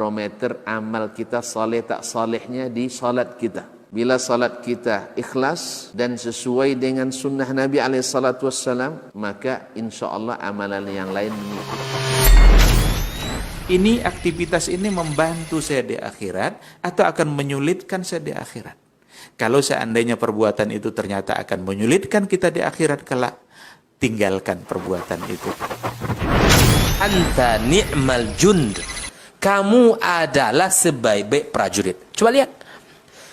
barometer amal kita saleh tak salehnya di salat kita. Bila salat kita ikhlas dan sesuai dengan sunnah Nabi SAW, maka insya Allah amalan yang lain mengikuti. Ini aktivitas ini membantu saya di akhirat atau akan menyulitkan saya di akhirat? Kalau seandainya perbuatan itu ternyata akan menyulitkan kita di akhirat kelak, tinggalkan perbuatan itu. Anta ni'mal jund. Kamu adalah sebaik-baik prajurit. Coba lihat.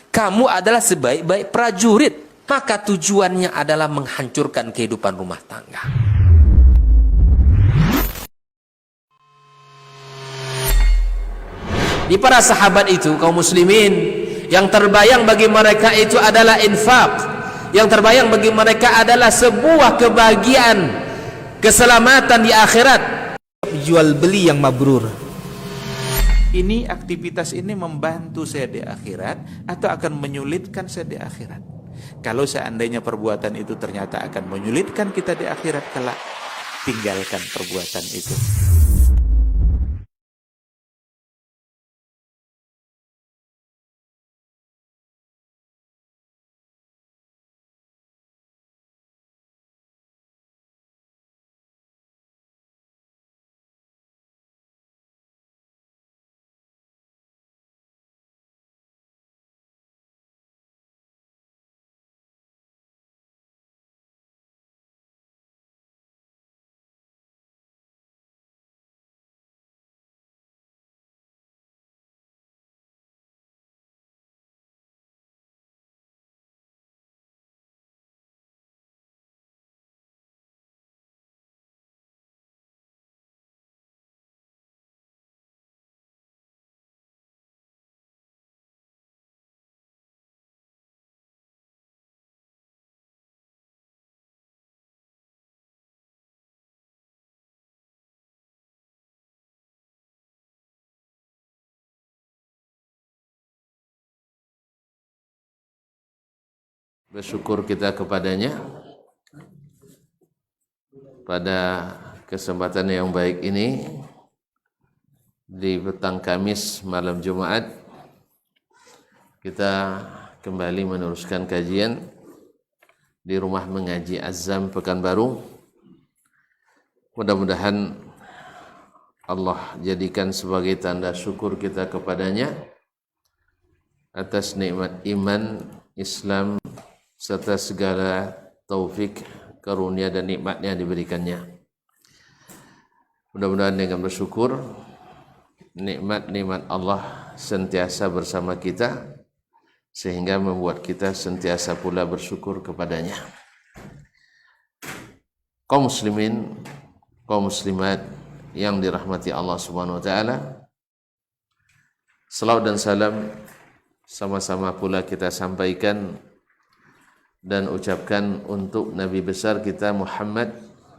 Kamu adalah sebaik-baik prajurit. Maka tujuannya adalah menghancurkan kehidupan rumah tangga. Di para sahabat itu, kaum muslimin, yang terbayang bagi mereka itu adalah infak. Yang terbayang bagi mereka adalah sebuah kebahagiaan, keselamatan di akhirat. Jual beli yang mabrur. Ini aktivitas ini membantu saya di akhirat atau akan menyulitkan saya di akhirat? Kalau seandainya perbuatan itu ternyata akan menyulitkan kita di akhirat kelak, tinggalkan perbuatan itu. Bersyukur kita kepadanya pada kesempatan yang baik ini di petang Kamis malam Jumat. Kita kembali meneruskan kajian di rumah mengaji Azam Pekanbaru. Mudah-mudahan Allah jadikan sebagai tanda syukur kita kepadanya atas nikmat iman, Islam, serta segala taufik, karunia dan nikmatnya diberikannya. Mudah-mudahan dengan bersyukur nikmat-nikmat Allah sentiasa bersama kita sehingga membuat kita sentiasa pula bersyukur kepadanya. Kaum muslimin, kaum muslimat yang dirahmati Allah Subhanahu wa taala, selawat dan salam sama-sama pula kita sampaikan dan ucapkan untuk Nabi besar kita Muhammad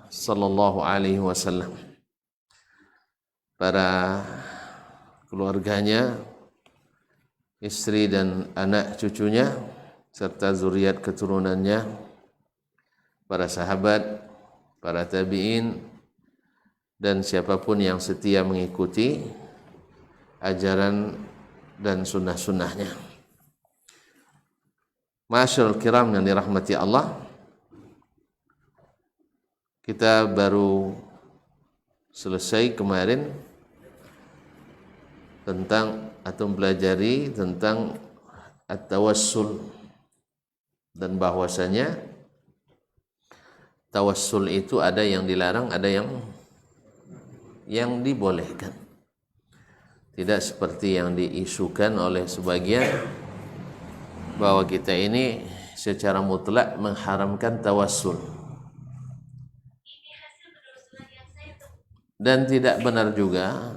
sallallahu alaihi wasallam, para keluarganya, istri dan anak cucunya, serta zuriat keturunannya, para sahabat, para tabi'in, dan siapapun yang setia mengikuti ajaran dan sunnah-sunnahnya. Masyaallah kiram yang dirahmati Allah, kita baru selesai kemarin tentang atau mempelajari tentang at-tawassul, dan bahwasanya tawassul itu ada yang dilarang, ada yang dibolehkan. Tidak seperti yang diisukan oleh sebagian bahwa kita ini secara mutlak mengharamkan tawassul. Dan tidak benar juga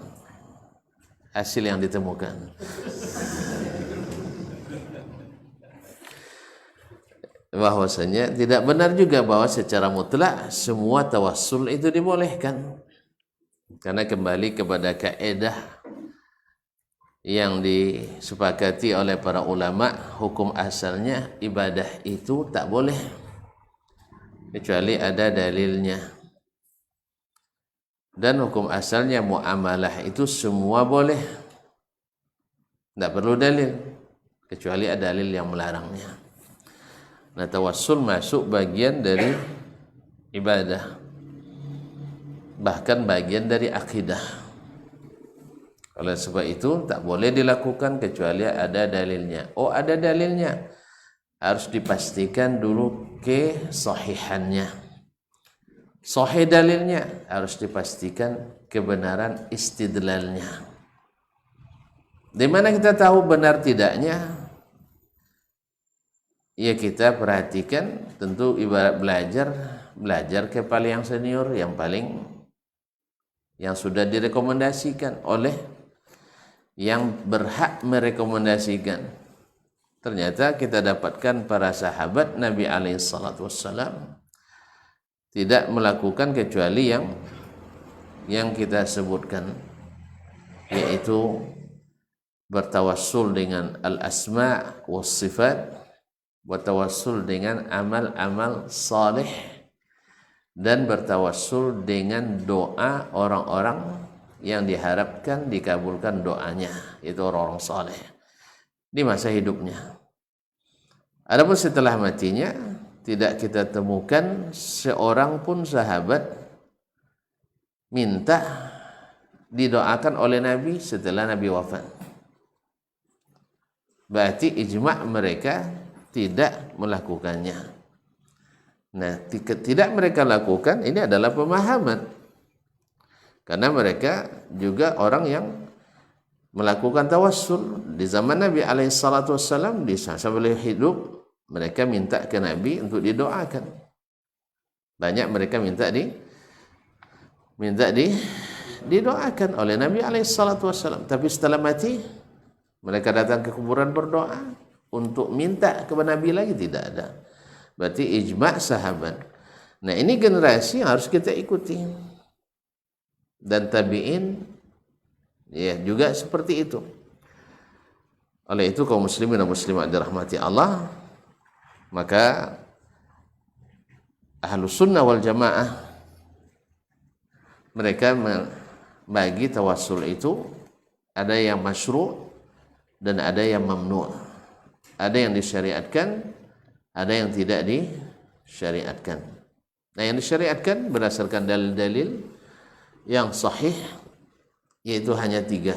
hasil yang ditemukan. Bahwasanya tidak benar juga bahwa secara mutlak semua tawassul itu dibolehkan. Karena kembali kepada kaidah yang disepakati oleh para ulama, hukum asalnya ibadah itu tak boleh kecuali ada dalilnya. Dan hukum asalnya muamalah itu semua boleh Tidak perlu dalil, kecuali ada dalil yang melarangnya. Nah, tawassul masuk bagian dari ibadah, bahkan bagian dari akidah. Oleh sebab itu tak boleh dilakukan kecuali ada dalilnya. Oh, ada dalilnya, harus dipastikan dulu kesahihannya. Sahih dalilnya, harus dipastikan kebenaran istidlalnya. Di mana kita tahu benar tidaknya? Ya, kita perhatikan, tentu ibarat belajar kepada yang senior, yang sudah direkomendasikan oleh yang berhak merekomendasikan. Ternyata kita dapatkan para sahabat Nabi SAW tidak melakukan kecuali yang kita sebutkan, yaitu bertawassul dengan al-asma' was sifat, bertawassul dengan amal-amal salih, dan bertawassul dengan doa orang-orang yang diharapkan dikabulkan doanya, itu orang-orang saleh di masa hidupnya. Adapun setelah matinya, tidak kita temukan seorang pun sahabat minta didoakan oleh Nabi setelah Nabi wafat. Berarti ijma' mereka tidak melakukannya. Nah, tidak mereka lakukan ini adalah pemahaman, karena mereka juga orang yang melakukan tawassul di zaman Nabi SAW. Di masa beliau hidup, mereka minta ke Nabi untuk didoakan. Banyak mereka minta didoakan oleh Nabi SAW. Tapi setelah mati, mereka datang ke kuburan berdoa untuk minta kepada Nabi lagi, tidak ada. Berarti ijma' sahabat. Nah, ini generasi yang harus kita ikuti. Dan tabi'in ya juga seperti itu. Oleh itu kaum muslimin dan muslimat dirahmati Allah, maka Ahlus Sunnah wal Jamaah mereka bagi tawassul itu ada yang masyru' dan ada yang mamnu'. Ada yang disyariatkan, ada yang tidak disyariatkan. Nah, yang disyariatkan berdasarkan dalil-dalil yang sahih, yaitu hanya 3,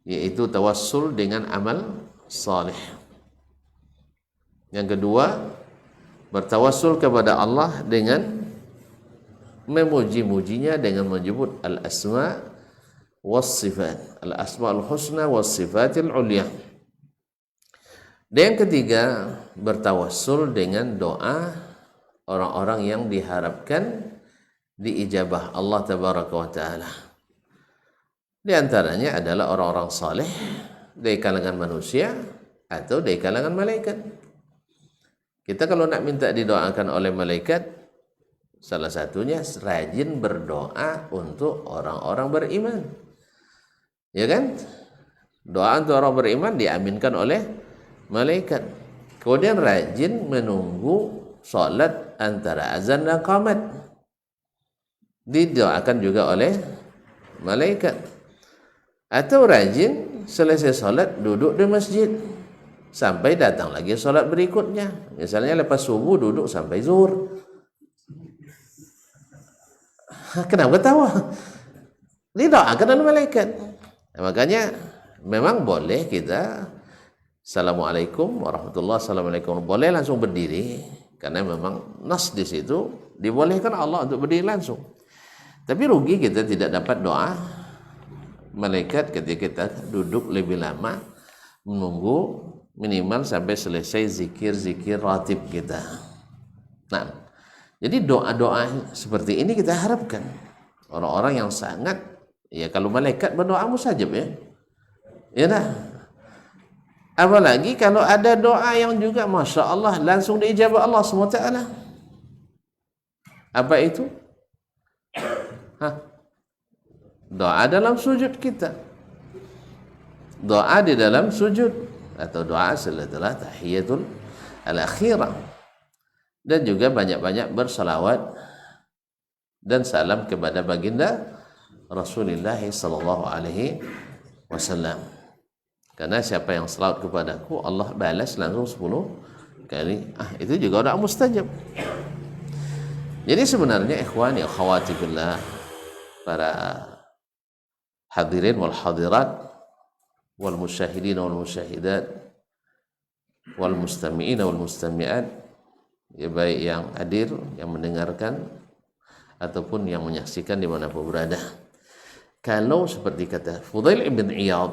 yaitu tawassul dengan amal salih. Yang kedua, bertawassul kepada Allah dengan memuji-mujinya dengan menyebut al-asma' was sifat, al-asma'ul husna was sifatil ulia. Dan yang ketiga, bertawassul dengan doa orang-orang yang diharapkan diijabah Allah tabaraka wa ta'ala. Di antaranya adalah orang-orang saleh dari kalangan manusia atau dari kalangan malaikat. Kita kalau nak minta didoakan oleh malaikat, salah satunya rajin berdoa untuk orang-orang beriman. Ya kan? Doa untuk orang beriman diaminkan oleh malaikat. Kemudian rajin menunggu salat antara azan dan qamat, didoakan juga oleh malaikat. Atau rajin selesai salat duduk di masjid sampai datang lagi salat berikutnya. Misalnya lepas subuh duduk sampai zuhur. Kenapa ketawa? Didoakan oleh malaikat. Nah, makanya memang boleh kita Assalamualaikum warahmatullahi wabarakatuh, boleh langsung berdiri, karena memang nas di situ dibolehkan Allah untuk berdiri langsung. Tapi rugi kita tidak dapat doa malaikat ketika kita duduk lebih lama menunggu minimal sampai selesai zikir-zikir ratib kita. Nah, jadi doa-doa seperti ini kita harapkan orang-orang yang sangat, ya kalau malaikat berdoa mustajab ya. Ya dah. Apalagi kalau ada doa yang juga Masya Allah langsung diijabah Allah SWT. Apa itu? Doa dalam sujud kita. Doa di dalam sujud, atau doa setelah tahiyatul al-akhirah. Dan juga banyak-banyak bersalawat dan salam kepada baginda Rasulullah sallallahu alaihi wasallam. Karena siapa yang selawat kepadaku, Allah balas langsung 10 kali. Itu juga doa mustajab. Jadi sebenarnya ikhwani akhwati billah, para hadirin wal hadirat wal musyahidin wal musyahidat wal mustami'in wal mustami'at, ya baik yang hadir, yang mendengarkan ataupun yang menyaksikan dimanapun berada. Kalau seperti kata Fudail ibn Iyad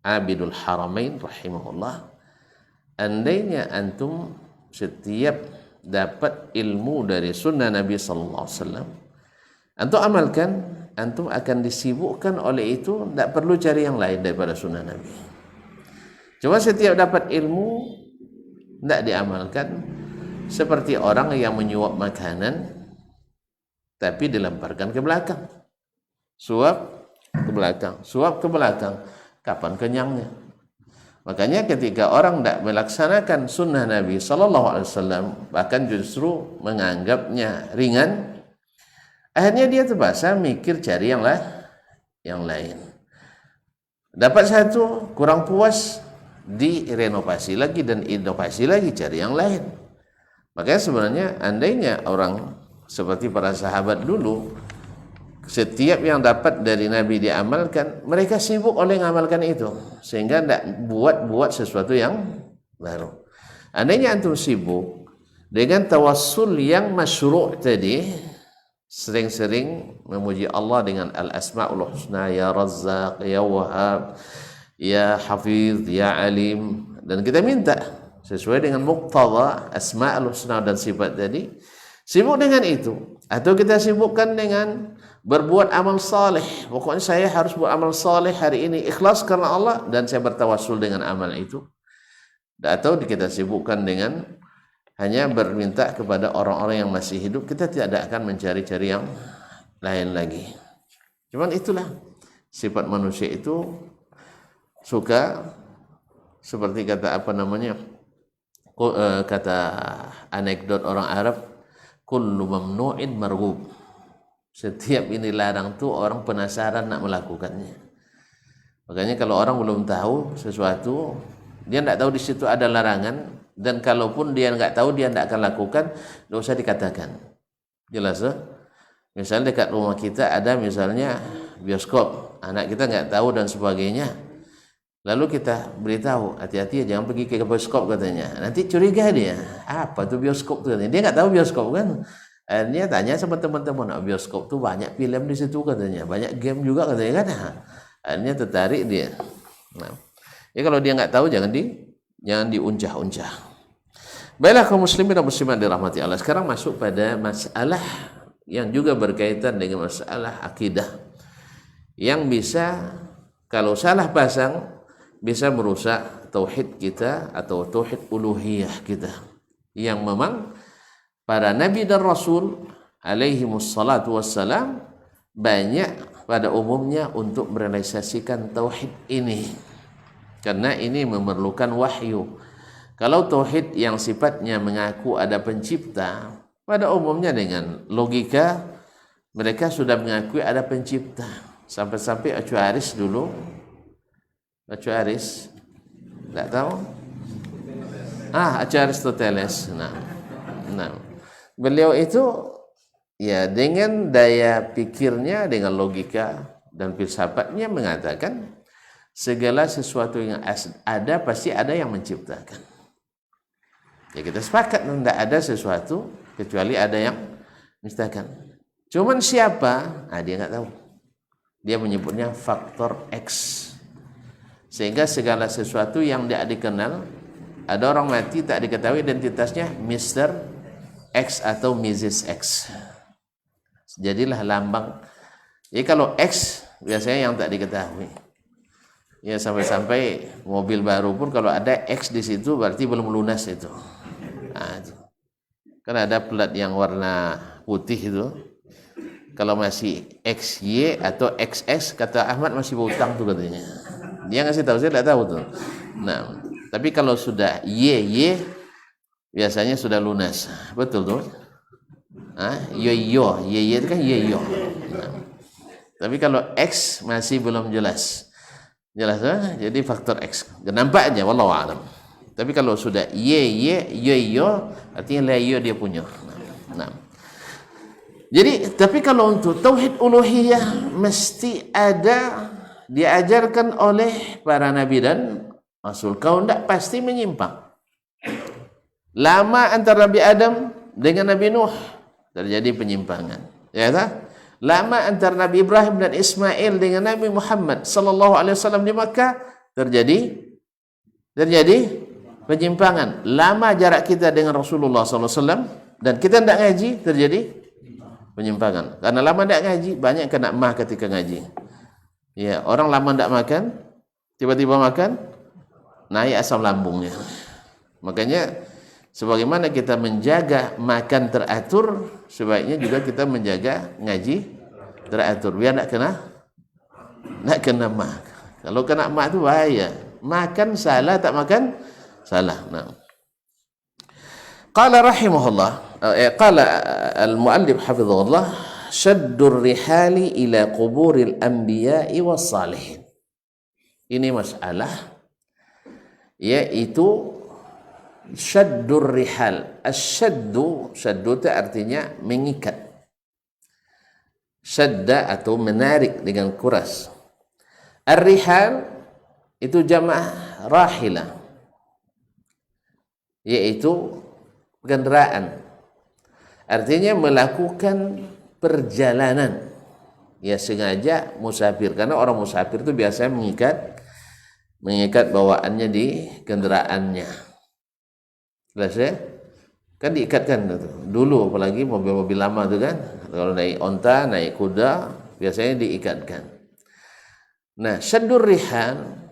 Abidul Haramain rahimahullah, andainya antum setiap dapat ilmu dari sunnah Nabi sallallahu alaihi wasallam, antum amalkan, antum akan disibukkan oleh itu, tidak perlu cari yang lain daripada sunnah Nabi. Cuma setiap dapat ilmu tidak diamalkan, seperti orang yang menyuap makanan tapi dilemparkan ke belakang, suap ke belakang, suap ke belakang, kapan kenyangnya? Makanya ketika orang tidak melaksanakan sunnah Nabi sallallahu alaihi wasallam, bahkan justru menganggapnya ringan, akhirnya dia terpaksa mikir cari yang lain. Dapat satu, kurang puas, direnovasi lagi dan inovasi lagi, cari yang lain. Makanya sebenarnya andainya orang seperti para sahabat dulu, setiap yang dapat dari Nabi diamalkan, mereka sibuk oleh mengamalkan itu, sehingga tidak buat sesuatu yang baru. Andainya antum sibuk dengan tawassul yang masyru' tadi, sering-sering memuji Allah dengan al-asma'ul husna, ya Razzaq, ya Wahhab, ya Hafiz, ya Alim, dan kita minta sesuai dengan muqtada asma'ul husna dan sifat tadi. Sibuk dengan itu, atau kita sibukkan dengan berbuat amal saleh. Pokoknya saya harus buat amal saleh hari ini, ikhlas karena Allah, dan saya bertawassul dengan amal itu. Atau kita sibukkan dengan hanya berminta kepada orang-orang yang masih hidup, kita tidak akan mencari-cari yang lain lagi. Cuman itulah sifat manusia itu, suka seperti kata kata anekdot orang Arab, kullu mamnu'in marghub. Setiap ini larang tuh orang penasaran nak melakukannya. Makanya kalau orang belum tahu sesuatu, dia tidak tahu di situ ada larangan, dan kalaupun dia nggak tahu, dia tidak akan lakukan, tidak usah dikatakan. Jelas ya? Misalnya dekat rumah kita ada misalnya bioskop, anak kita nggak tahu dan sebagainya. Lalu kita beritahu, hati-hati jangan pergi ke bioskop katanya. Nanti curiga dia, apa tuh bioskop tuh? Dia nggak tahu bioskop kan? Dia tanya sama teman-teman, bioskop tuh banyak film di situ katanya, banyak game juga katanya kan. Akhirnya tertarik dia. Nah, ya kalau dia nggak tahu jangan diuncah-uncah. Baiklah kaum muslimin dan muslimat dirahmati Allah. Sekarang masuk pada masalah yang juga berkaitan dengan masalah akidah, yang bisa kalau salah pasang bisa merusak tauhid kita atau tauhid uluhiyah kita, yang memang para nabi dan rasul alaihi wassalatu wassalam banyak pada umumnya untuk merealisasikan tauhid ini, karena ini memerlukan wahyu. Kalau tauhid yang sifatnya mengaku ada pencipta, pada umumnya dengan logika mereka sudah mengakui ada pencipta. Sampai-sampai Acuaris dulu, Acuaris tidak tahu, Aristoteles. Nah, beliau itu ya dengan daya pikirnya, dengan logika dan filsafatnya mengatakan segala sesuatu yang ada pasti ada yang menciptakan. Ya kita sepakat tidak ada sesuatu kecuali ada yang menciptakan. Cuman siapa? Dia nggak tahu. Dia menyebutnya faktor X. Sehingga segala sesuatu yang tidak dikenal, ada orang mati tak diketahui identitasnya, Mr. X atau Mrs. X. Jadilah lambang. Jadi kalau X biasanya yang tak diketahui. Ya sampai-sampai mobil baru pun kalau ada X di situ berarti belum lunas itu. Kan ada plat yang warna putih itu. Kalau masih XY atau XX, kata Ahmad masih berutang tuh katanya. Dia ngasih tahu, saya tidak tahu tuh. Nah, tapi kalau sudah Y biasanya sudah lunas. Betul tuh. Yo itu kan yo. Nah, tapi kalau X masih belum jelas. Jelas jadi faktor X. Nampaknya wallahu alam. Tapi kalau sudah yo artinya la yo dia punya. Nah. Jadi tapi kalau untuk tauhid uluhiyah mesti ada diajarkan oleh para nabi dan rasul. Kau tidak pasti menyimpang. Lama antara Nabi Adam dengan Nabi Nuh terjadi penyimpangan. Ya tak? Lama antara Nabi Ibrahim dan Ismail dengan Nabi Muhammad sallallahu alaihi wasallam di Makkah terjadi penyimpangan. Lama jarak kita dengan Rasulullah sallallahu alaihi wasallam dan kita tidak ngaji terjadi penyimpangan. Karena lama tidak ngaji, banyak kena mah ketika ngaji. Ya, orang lama tidak makan, tiba-tiba makan, naik asam lambungnya. Makanya sebagaimana kita menjaga makan teratur, sebaiknya juga kita menjaga ngaji teratur. Biar nak kena mah. Kalau kena mah itu bahaya. Makan salah, tak makan salah. Nah. Qala rahimahullah, qala al-muallif hafizahullah, syaddur rihali ila quburil anbiya'i was salihin. Ini masalah yaitu syaddur rihal. Syaddu itu artinya mengikat. Syadda atau menarik dengan kuras. Ar-rihal itu jamaah rahilah, yaitu kendaraan. Artinya melakukan perjalanan. Ya sengaja musafir, karena orang musafir itu biasanya mengikat bawaannya di kendaraannya. Jelas ya? Kan diikatkan itu. Dulu apalagi mobil-mobil lama itu kan, kalau naik onta, naik kuda, biasanya diikatkan. Nah, syaddur rihal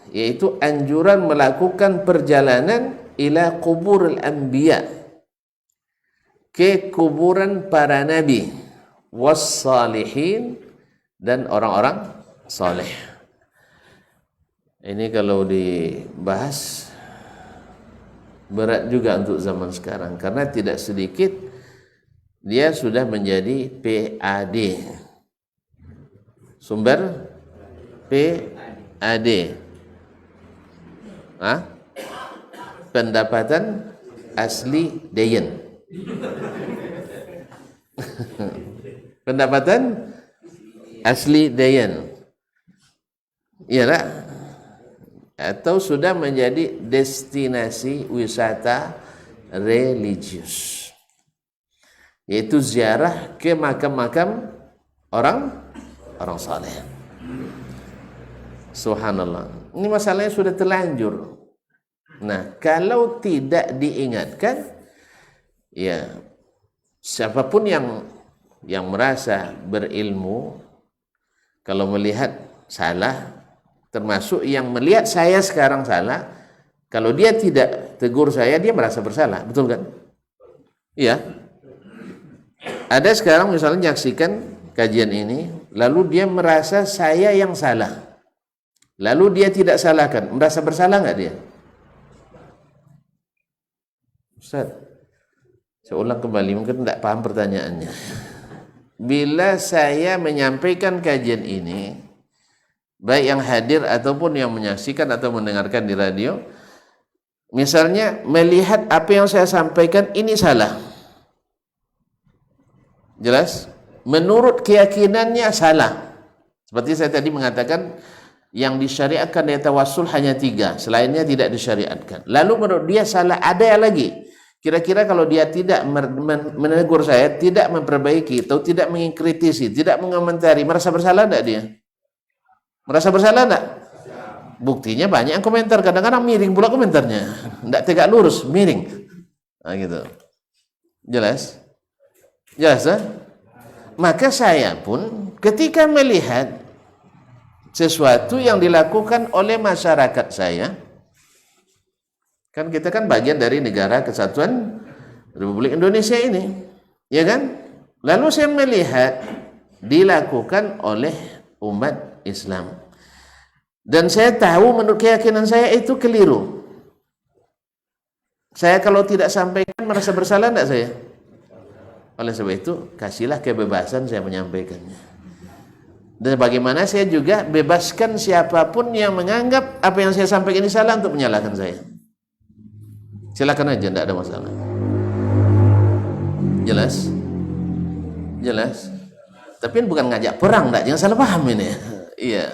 yaitu anjuran melakukan perjalanan ila kuburil anbiya, ke kuburan para nabi, was salihin, dan orang-orang saleh. Ini kalau dibahas berat juga untuk zaman sekarang, karena tidak sedikit dia sudah menjadi PAD, sumber PAD, pendapatan asli dayen. Pendapatan asli dayen, iyalah, atau sudah menjadi destinasi wisata religius, yaitu ziarah ke makam-makam orang saleh. Subhanallah, ini masalahnya sudah terlanjur. Nah, kalau tidak diingatkan, ya siapapun yang merasa berilmu, kalau melihat salah, termasuk yang melihat saya sekarang salah, kalau dia tidak tegur saya, dia merasa bersalah, betul kan? Iya. Ada sekarang misalnya menyaksikan kajian ini, lalu dia merasa saya yang salah, lalu dia tidak salahkan, merasa bersalah nggak dia? Ustaz, saya ulang kembali, mungkin tidak paham pertanyaannya. Bila saya menyampaikan kajian ini, baik yang hadir ataupun yang menyaksikan atau mendengarkan di radio, misalnya melihat apa yang saya sampaikan ini salah, jelas, menurut keyakinannya salah. Seperti saya tadi mengatakan, yang disyariatkan dari tawassul hanya 3, selainnya tidak disyariatkan. Lalu menurut dia salah, ada lagi. Kira-kira kalau dia tidak menegur saya, tidak memperbaiki, atau tidak mengkritisi, tidak mengomentari, merasa bersalah tidak dia? Merasa bersalah tidak? Buktinya banyak yang komentar, kadang-kadang miring pula komentarnya, tidak tegak lurus, miring. Nah, gitu. Jelas? Jelas, eh? Maka saya pun ketika melihat sesuatu yang dilakukan oleh masyarakat saya, kan kita kan bagian dari negara kesatuan Republik Indonesia ini, ya kan? Lalu saya melihat dilakukan oleh umat Islam, dan saya tahu menurut keyakinan saya itu keliru. Saya kalau tidak sampaikan merasa bersalah tidak saya? Oleh sebab itu kasihlah kebebasan saya menyampaikannya. Dan bagaimana saya juga bebaskan siapapun yang menganggap apa yang saya sampaikan ini salah untuk menyalahkan saya. Silakan aja, tidak ada masalah. Jelas? Jelas? Tapi bukan ngajak perang, enggak, jangan salah paham ini. Iya.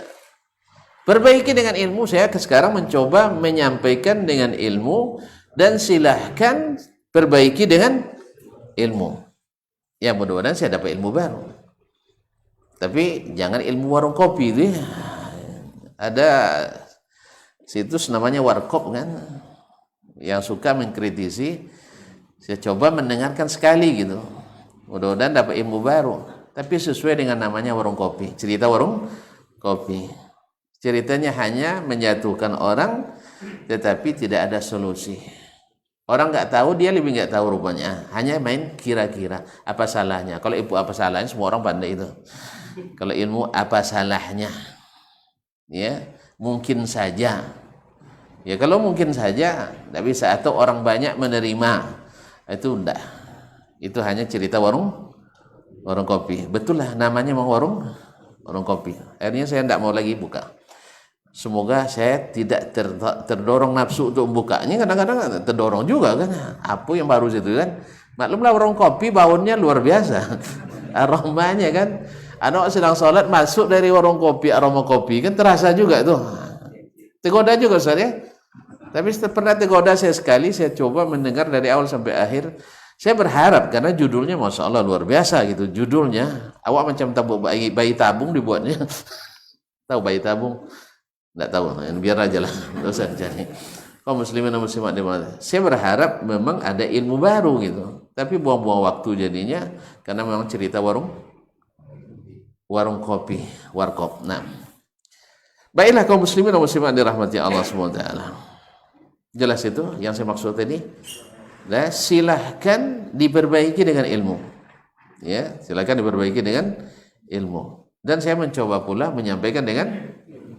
Perbaiki dengan ilmu. Saya sekarang mencoba menyampaikan dengan ilmu, dan silahkan perbaiki dengan ilmu. Ya, mudah-mudahan saya dapat ilmu baru. Tapi jangan ilmu warung kopi itu ya. Ada situs namanya Warkop kan, yang suka mengkritisi. Saya coba mendengarkan sekali gitu, mudah-mudahan dapat ilmu baru, tapi sesuai dengan namanya warung kopi. Cerita warung kopi, ceritanya hanya menjatuhkan orang, tetapi tidak ada solusi. Orang nggak tahu, dia lebih nggak tahu rupanya, hanya main kira-kira. Apa salahnya? Kalau ibu apa salahnya, semua orang pandai itu. Kalau ilmu apa salahnya? Ya, mungkin saja. Ya kalau mungkin saja, tidak bisa. Atau orang banyak menerima, itu enggak. Itu hanya cerita warung kopi. Betul lah, namanya mau warung kopi. Akhirnya saya tidak mau lagi buka. Semoga saya tidak terdorong nafsu untuk membukanya. Kadang-kadang terdorong juga kan. Apa yang baru itu kan? Maklumlah warung kopi baunya luar biasa. Aromanya kan. Anak sedang sholat masuk dari warung kopi, aroma kopi kan terasa juga tuh. Tergoda juga Ustaz ya. Tapi pernah tergoda saya sekali, saya coba mendengar dari awal sampai akhir. Saya berharap karena judulnya Masya Allah luar biasa gitu. Judulnya awak macam tabung bayi tabung dibuatnya. Tahu bayi tabung? Enggak tahu, biar aja lah. Enggak usah cari. Kaum muslimin dan muslimat di mana. Saya berharap memang ada ilmu baru gitu. Tapi buang-buang waktu jadinya karena memang cerita warung kopi, warkop. Nah, baiklah kaum muslimin dan muslimat dirahmati Allah SWT. Jelas itu yang saya maksud tadi. Nah, silahkan diperbaiki dengan ilmu. Ya, silahkan diperbaiki dengan ilmu. Dan saya mencoba pula menyampaikan dengan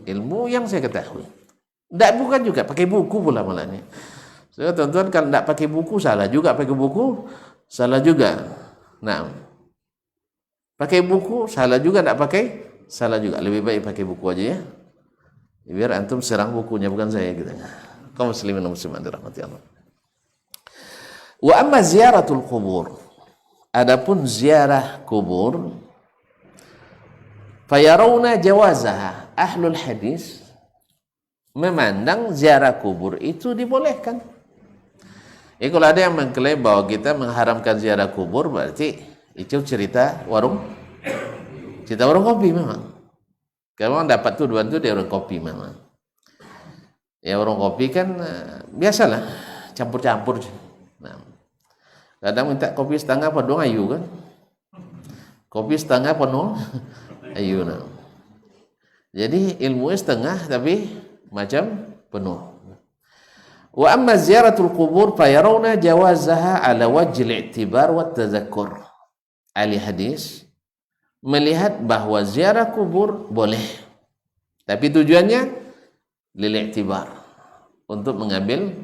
ilmu yang saya ketahui. Tidak bukan juga pakai buku pula malah ini. Saya tuan-tuan kalau tidak pakai buku salah juga, pakai buku salah juga. Nah. Pakai buku salah juga, tidak pakai salah juga. Lebih baik pakai buku aja ya. Biar antum serang bukunya bukan saya gitu. Kaum muslimin dan muslimat dirahmati Allah. Wa amma ziyaratul kubur. Adapun ziarah kubur, fayarawna jawazaha. Ahlul hadis memandang ziarah kubur itu dibolehkan. Kalau ada yang mengklaim bahwa kita mengharamkan ziarah kubur, berarti itu cerita warung kopi memang. Kalau dapat tuduhan itu dari warung kopi memang. Ya warung kopi kan biasalah campur-campur. Nah, kadang minta kopi setengah penuh ayu kan. Kopi setengah penuh ayu. Nah. Jadi ilmunya setengah tapi macam penuh. Wa amma ziyaratul qubur fayarawna jawazaha ala wajhil i'tibar wa tadhakkur. Ahli hadis melihat bahwa ziarah kubur boleh, tapi tujuannya lil i'tibar, untuk mengambil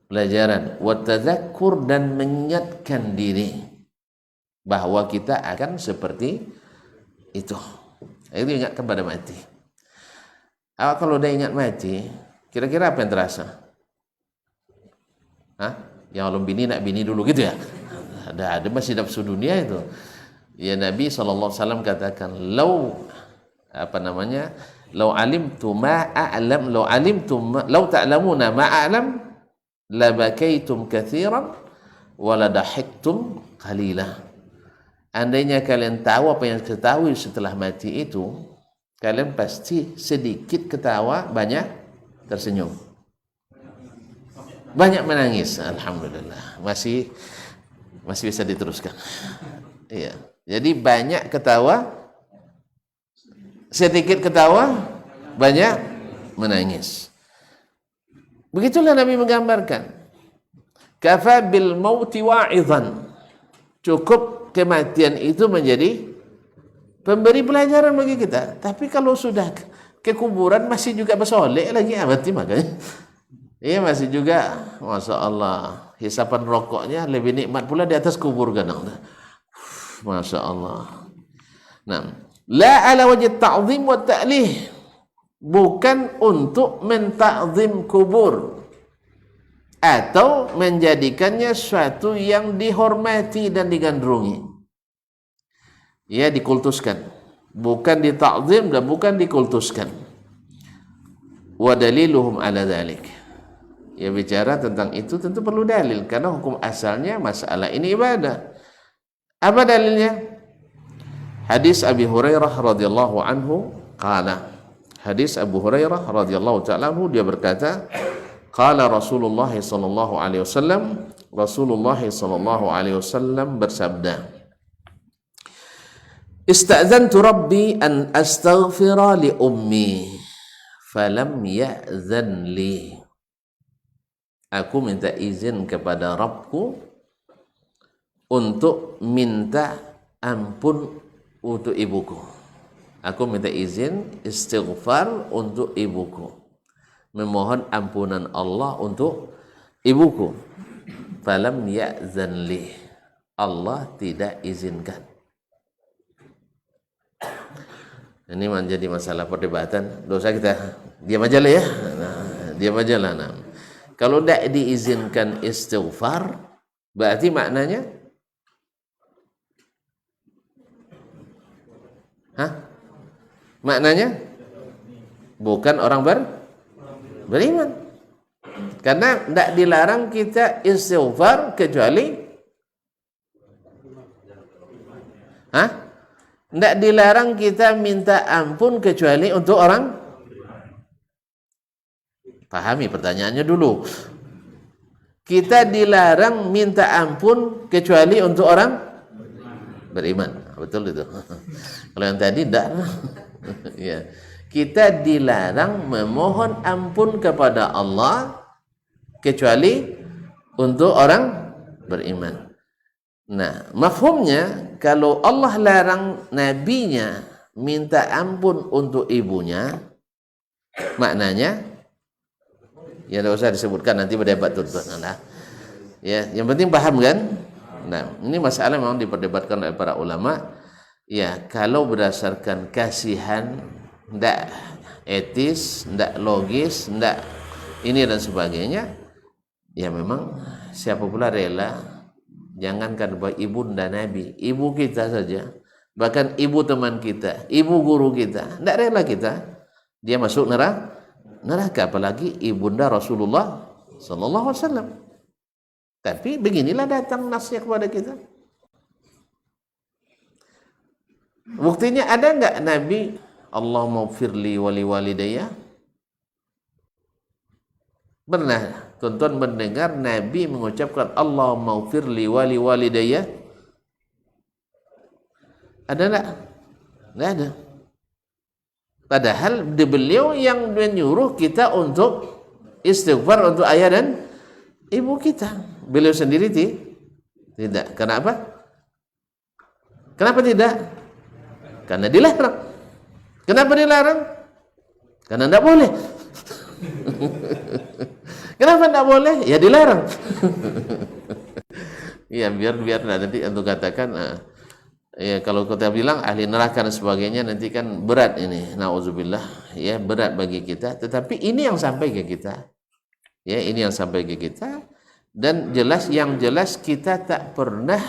pelajaran, wa tadhakkur, dan mengingatkan diri bahwa kita akan seperti itu. Itu ingatkan pada mati. Kalau udah ingat mati, kira-kira apa yang terasa? Yang belum bini nak bini dulu gitu ya? Ada masih nafsu dunia itu. Ya Nabi SAW katakan, lau ta'lamuna ma a'lam la bakaitum katsiran wa la dahiktum qalila. Andainya kalian tahu apa yang ketahui setelah mati itu, kalian pasti sedikit ketawa, banyak tersenyum, banyak menangis. Alhamdulillah, masih bisa diteruskan. Iya. Jadi banyak ketawa, sedikit ketawa, banyak menangis. Begitulah Nabi menggambarkan. Kafa bil mauti wa'idhan. Cukup kematian itu menjadi pemberi pelajaran bagi kita. Tapi kalau sudah ke kuburan masih juga bersolek lagi mati makanya. Iya masih juga, Masya Allah, hisapan rokoknya lebih nikmat pula di atas kubur kadang. Masya Allah. Nah, La ala wajh ta'zim wa ta'lih, bukan untuk mentakzim kubur atau menjadikannya suatu yang dihormati dan digandrungi. Ya, dikultuskan, bukan ditakzim dan bukan dikultuskan. Wa daliluhum ala dzalik. Ya, bicara tentang itu tentu perlu dalil, karena hukum asalnya masalah ini ibadah. Apa dalilnya? Hadis Abi Hurairah radhiyallahu anhu qala. Hadis Abu Hurairah radhiyallahu ta'ala anhu, dia berkata, qala Rasulullah sallallahu alaihi wasallam, Rasulullah sallallahu alaihi wasallam bersabda, ista'zantu rabbi an astaghfira li ummi falam ya'zan li. Aku minta izin kepada Rabbku untuk minta ampun untuk ibuku. Aku minta izin istighfar untuk ibuku, memohon ampunan Allah untuk ibuku. Falam ya'zan li, Allah tidak izinkan. Ini menjadi masalah perdebatan. Dosa kita diam aja lah ya. Nah, diam aja lah. Nah. Kalau tidak diizinkan istighfar, berarti maknanya, maknanya bukan orang beriman. Karena tidak dilarang kita istighfar kecuali, tidak dilarang kita minta ampun kecuali untuk orang. Pahami pertanyaannya dulu. Kita dilarang minta ampun kecuali untuk orang beriman. Betul itu. Kalau yang tadi tidak. Ya. Kita dilarang memohon ampun kepada Allah kecuali untuk orang beriman. Nah, mafhumnya, kalau Allah larang nabinya minta ampun untuk ibunya, maknanya, ya tidak usah disebutkan, nanti berdebat tuntut. Nah, ya, yang penting paham kan? Nah, ini masalah memang diperdebatkan oleh para ulama. Ya, kalau berdasarkan kasihan, tidak etis, tidak logis, tidak ini dan sebagainya, ya memang siapa pula rela. Jangankan buat ibunda Nabi, ibu kita saja, bahkan ibu teman kita, ibu guru kita, tidak rela kita dia masuk neraka, apalagi ibunda Rasulullah sallallahu alaihi wasallam. Tapi beginilah datang nasnya kepada kita. Buktinya ada enggak Nabi Allahumma ighfirli wa li walidayya? Pernah tuan-tuan mendengar Nabi mengucapkan Allahumma ighfirli wa li walidayya? Ada enggak? Enggak ada. Padahal beliau yang menyuruh kita untuk istighfar untuk ayah dan ibu kita. Beliau sendiri tidak. Kenapa? Kenapa tidak? Karena dilarang. Kenapa dilarang? Karena tidak boleh. Kenapa tidak boleh? Ya dilarang. Ya biar nanti untuk katakan, ya kalau kita bilang ahli neraka dan sebagainya, nanti kan berat ini, nauzubillah, ya berat bagi kita. Tetapi ini yang sampai ke kita, ya ini yang sampai ke kita, dan yang jelas kita tak pernah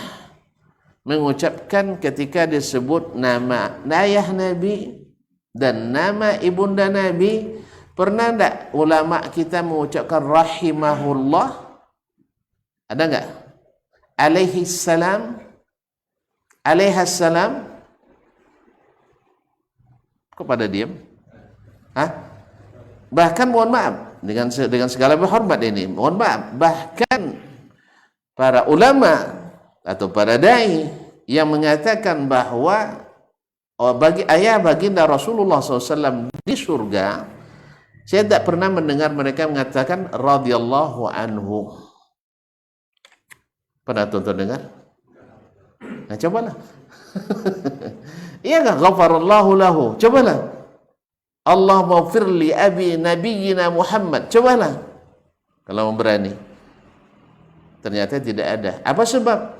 mengucapkan ketika disebut nama ayah Nabi dan nama ibunda Nabi, pernah tak ulama kita mengucapkan rahimahullah? Ada enggak? Alaihi salam, alaihassalam. Kok pada diam? Bahkan mohon maaf, dengan segala hormat ini, mohon maaf, bahkan para ulama atau para dai yang mengatakan bahwa bagi ayah baginda Rasulullah SAW di surga, saya tak pernah mendengar mereka mengatakan radhiyallahu anhu. Pernah tuan-tuan dengar? Nah, cobalah. Iya enggak? Ghafarallahu lahu. Cobalah. Allahumma ighfir li abi nabiyyina Muhammad. Cobalah. Kalau berani. Ternyata tidak ada. Apa sebab?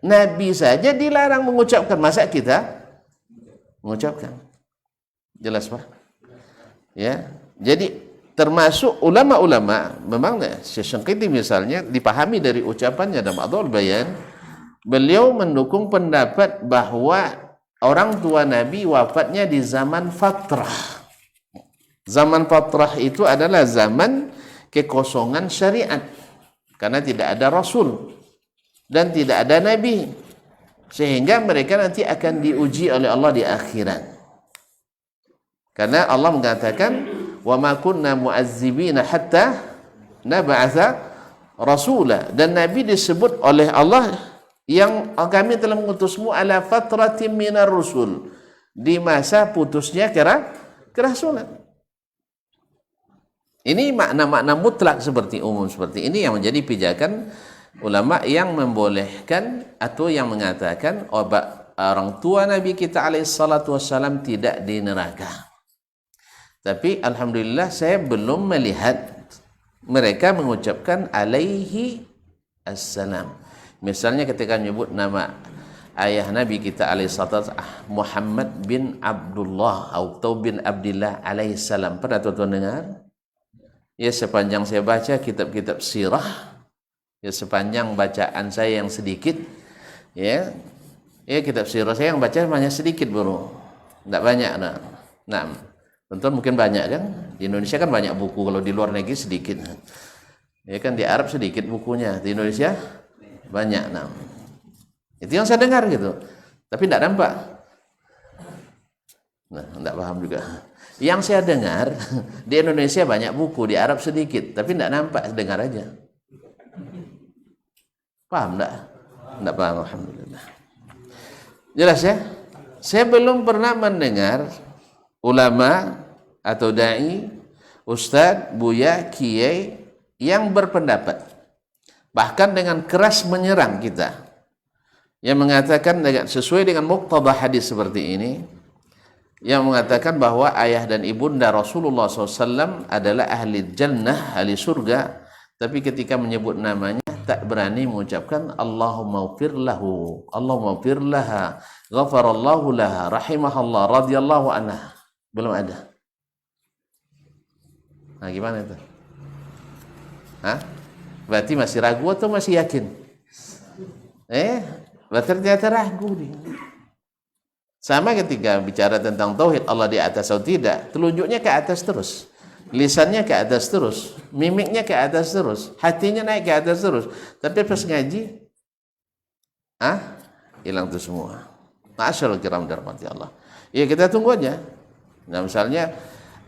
Nabi saja dilarang mengucapkan, masa kita? mengucapkan. Jelas Pak? Ya. Jadi termasuk ulama-ulama memang Syekh Syangkiti misalnya dipahami dari ucapannya dalam Adwaul Bayan, beliau mendukung pendapat bahwa orang tua Nabi wafatnya di zaman fatrah. Zaman fatrah itu adalah zaman kekosongan syariat karena tidak ada rasul dan tidak ada nabi, sehingga mereka nanti akan diuji oleh Allah di akhirat. Karena Allah mengatakan wa ma kunna mu'azzibina hatta nab'atha rasula, dan nabi disebut oleh Allah yang kami telah mengutusmu ala fatratin minar rusul, di masa putusnya kerasulan. Ini makna-makna mutlak seperti umum seperti ini yang menjadi pijakan ulama yang membolehkan atau yang mengatakan orang tua Nabi kita alaihissalatu wassalam tidak di neraka. Tapi alhamdulillah saya belum melihat mereka mengucapkan alaihi assalam. Misalnya ketika menyebut nama ayah Nabi kita alaihissalatu Muhammad bin Abdullah atau bin Abdillah alaihissalam, pernah tuan-tuan dengar? Ya, sepanjang saya baca kitab-kitab sirah, ya sepanjang bacaan saya yang sedikit, ya kitab sirah saya yang baca hanya sedikit bro, tidak banyak. Nah, tentu mungkin banyak kan, di Indonesia kan banyak buku, kalau di luar negeri sedikit. Ya kan di Arab sedikit bukunya, di Indonesia banyak. Nah, itu yang saya dengar gitu, tapi tidak nampak. Nah, tidak paham juga. Yang saya dengar di Indonesia banyak buku, di Arab sedikit, tapi tidak nampak, dengar aja. Paham tidak? Tidak paham, alhamdulillah. Jelas ya? Saya belum pernah mendengar ulama atau dai, ustadz, buya, kiai yang berpendapat bahkan dengan keras menyerang kita, yang mengatakan sesuai dengan muqtadah hadis seperti ini, yang mengatakan bahwa ayah dan ibunda Rasulullah SAW adalah ahli jannah, ahli surga, tapi ketika menyebut namanya tak berani mengucapkan Allahumma ufir lahu, Allahumma ufir laha, ghafarallahu laha, rahimahallah, radhiyallahu anha. Belum ada. Nah, gimana itu? Hah? Berarti masih ragu atau masih yakin? Berarti ternyata ragu nih. Sama ketika bicara tentang tauhid, Allah di atas atau tidak, telunjuknya ke atas terus, lisannya ke atas terus, mimiknya ke atas terus, hatinya naik ke atas terus. Tapi pas ngaji, hilang itu semua. Ma'asyarul kiram dirahmati Allah. Ya kita tunggu aja. Nah misalnya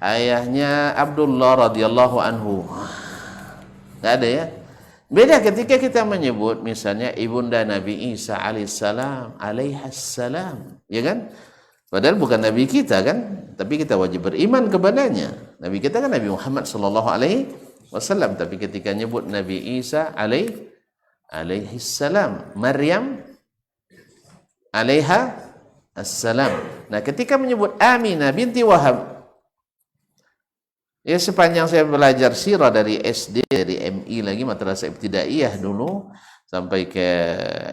ayahnya Abdullah radhiyallahu anhu, nggak ada ya. Beda ketika kita menyebut misalnya ibunda Nabi Isa alaihissalam, alaihassalam, ya kan? Padahal bukan Nabi kita kan, tapi kita wajib beriman kepadanya. Nabi kita kan Nabi Muhammad sallallahu alaihi wasallam, tapi ketika nyebut Nabi Isa alaihissalam, Maryam alaiha assalam. Nah, ketika menyebut Aminah binti Wahab, ya sepanjang saya belajar sirah dari SD, dari MI lagi, madrasah ibtidaiyah dulu, sampai ke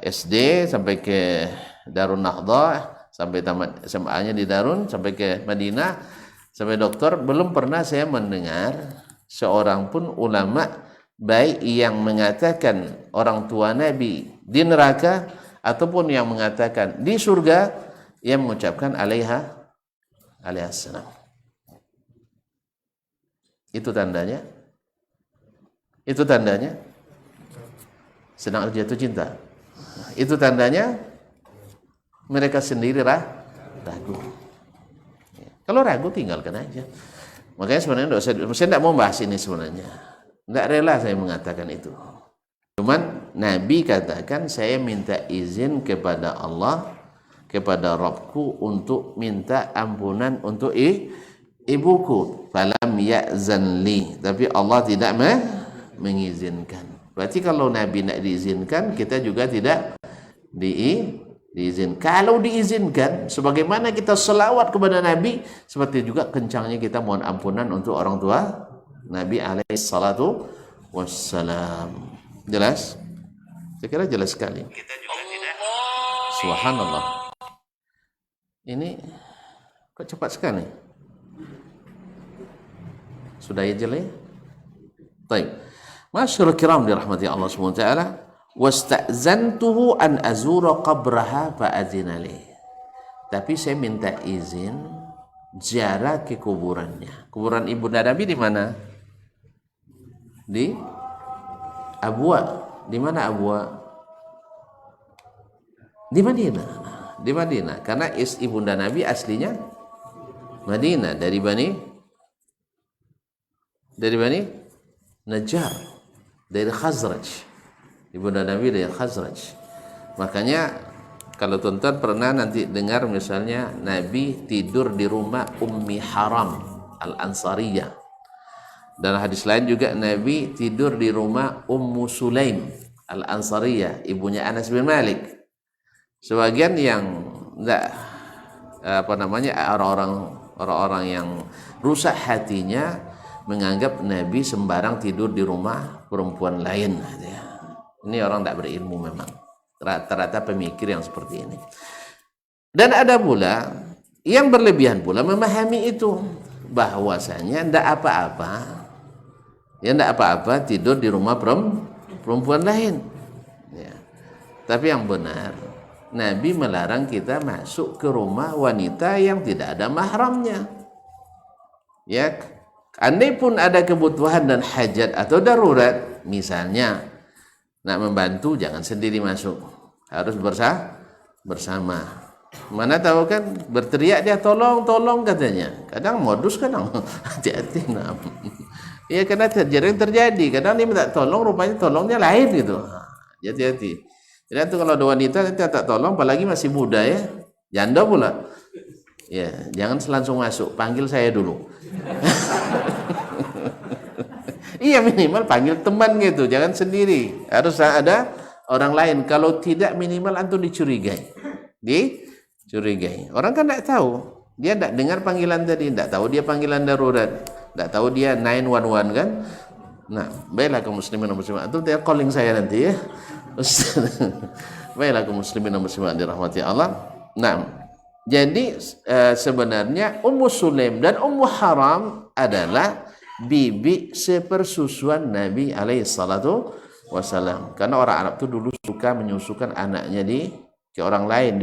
SD, sampai ke Darun Nahdhah, sampai tamat SMA-nya di Darun, sampai ke Madinah, sampai doktor, belum pernah saya mendengar seorang pun ulama baik yang mengatakan orang tua Nabi di neraka ataupun yang mengatakan di surga yang mengucapkan alaihassalam. Itu tandanya sedang jatuh cinta. Itu tandanya mereka sendiri ragu. Kalau ragu tinggalkan aja. Makanya sebenarnya saya tidak mau bahas ini sebenarnya. Tidak rela saya mengatakan itu. Cuman Nabi katakan saya minta izin kepada Allah, kepada Rabbku untuk minta ampunan untuk ibuku. Falam ya'zan li, tapi Allah tidak mengizinkan. Berarti kalau Nabi nak diizinkan, kita juga tidak diizinkan. Kalau diizinkan, sebagaimana kita selawat kepada Nabi, seperti juga kencangnya kita mohon ampunan untuk orang tua Nabi alaihi salatu wassalam. Jelas? Saya kira jelas sekali. Kita juga tidak. Subhanallah. Ini Kok cepat sekali? Sudah ya jelek? Baik. Masyaallah kiram dirahmati Allah Subhanahu wa taala, wasta'zantuhu an azura qabraha fa adzina li. Tapi saya minta izin ziarah ke kuburannya. Kuburan Ibunda Nabi di mana? Di Abwa. Di mana Abwa? Di Madinah. Di Madinah. Karena Ibunda Nabi aslinya Madinah, dari Bani Najjar, dari Khazraj. Ibunda Nabi dari Khazraj. Makanya kalau tuan-tuan pernah nanti dengar misalnya Nabi tidur di rumah Ummi Haram Al-Ansariyah. Dan hadis lain juga Nabi tidur di rumah Ummu Sulaim Al-Ansariyah, ibunya Anas bin Malik. Sebagian yang enggak orang-orang yang rusak hatinya menganggap Nabi sembarang tidur di rumah perempuan lain. Ini orang tidak berilmu memang. Rata-rata pemikir yang seperti ini. Dan ada pula yang berlebihan pula memahami itu, bahwasanya tidak apa-apa, ya tidak apa-apa tidur di rumah perempuan lain. Ya. Tapi yang benar, Nabi melarang kita masuk ke rumah wanita yang tidak ada mahramnya. Ya, andai pun ada kebutuhan dan hajat atau darurat, misalnya nak membantu, jangan sendiri masuk, harus bersama. Mana tahu kan berteriak dia tolong katanya. Kadang modus, kadang hati-hati. Ya, karena terjadi. Kadang dia minta tolong, rupanya tolongnya lain gitu. Hati-hati. Jadi itu kalau ada wanita nanti tak tolong, apalagi masih muda ya, janda pula. Ya, jangan langsung masuk, panggil saya dulu. Iya, minimal panggil teman gitu, jangan sendiri. Harus ada orang lain. Kalau tidak minimal antum dicurigai. Dicurigai. Orang kan tidak tahu. Dia tidak dengar panggilan tadi, tidak tahu dia panggilan darurat, tidak tahu dia 911 kan. Nah, baiklah kaum muslimin dan muslimat. Antum dia calling saya nanti ya. Baiklah kaum muslimin dan muslimat dirahmati Allah. Nah, jadi sebenarnya Ummu Sulaim dan Ummu Haram adalah bibi sepersusuan Nabi alaihi salatu wasalam. Karena orang Arab itu dulu suka menyusukan anaknya ke orang lain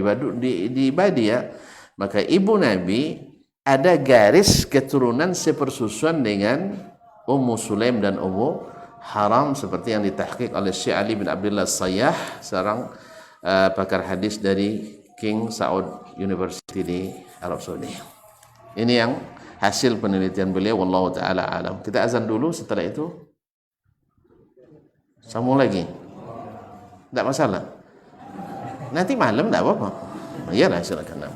di Badia. Maka ibu Nabi ada garis keturunan sepersusuan dengan Ummu Sulaim dan Ummu Haram, seperti yang ditahqiq oleh Syekh Ali bin Abdullah Sayyah, seorang pakar hadis dari King Saud University di Arab Saudi. Ini yang hasil penelitian beliau, wallahu taala alam. Kita azan dulu, setelah itu sambung lagi. Tidak masalah. Nanti malam tidak apa-apa. Iyalah, silakan.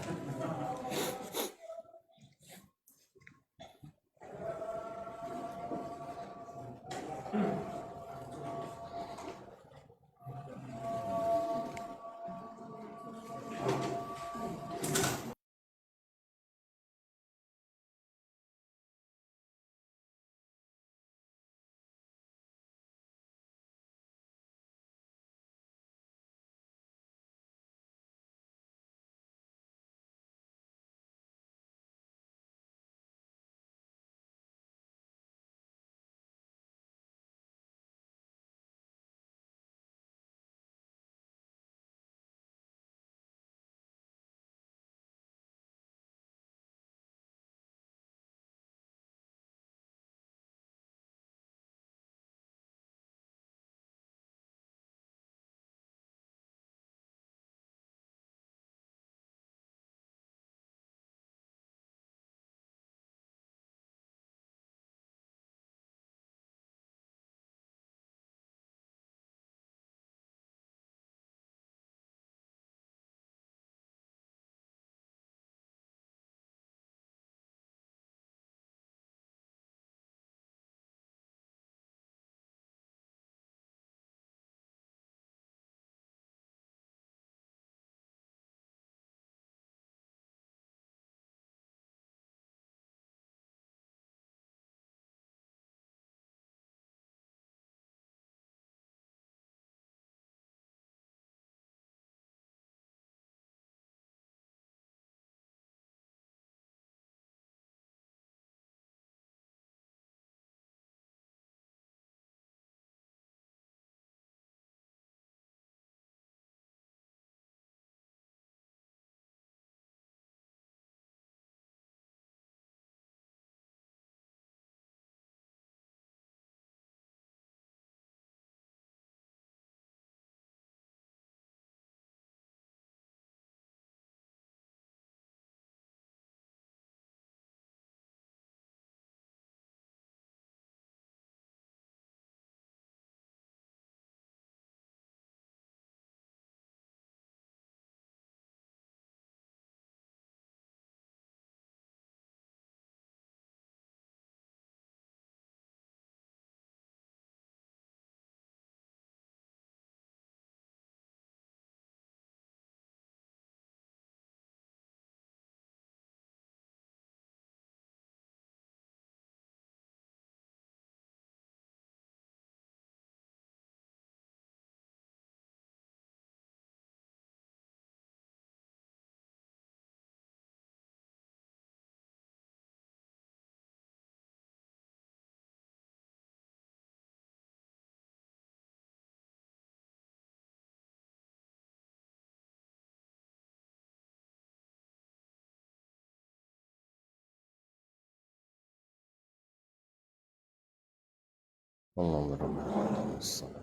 Allahumma rabbana wassalam.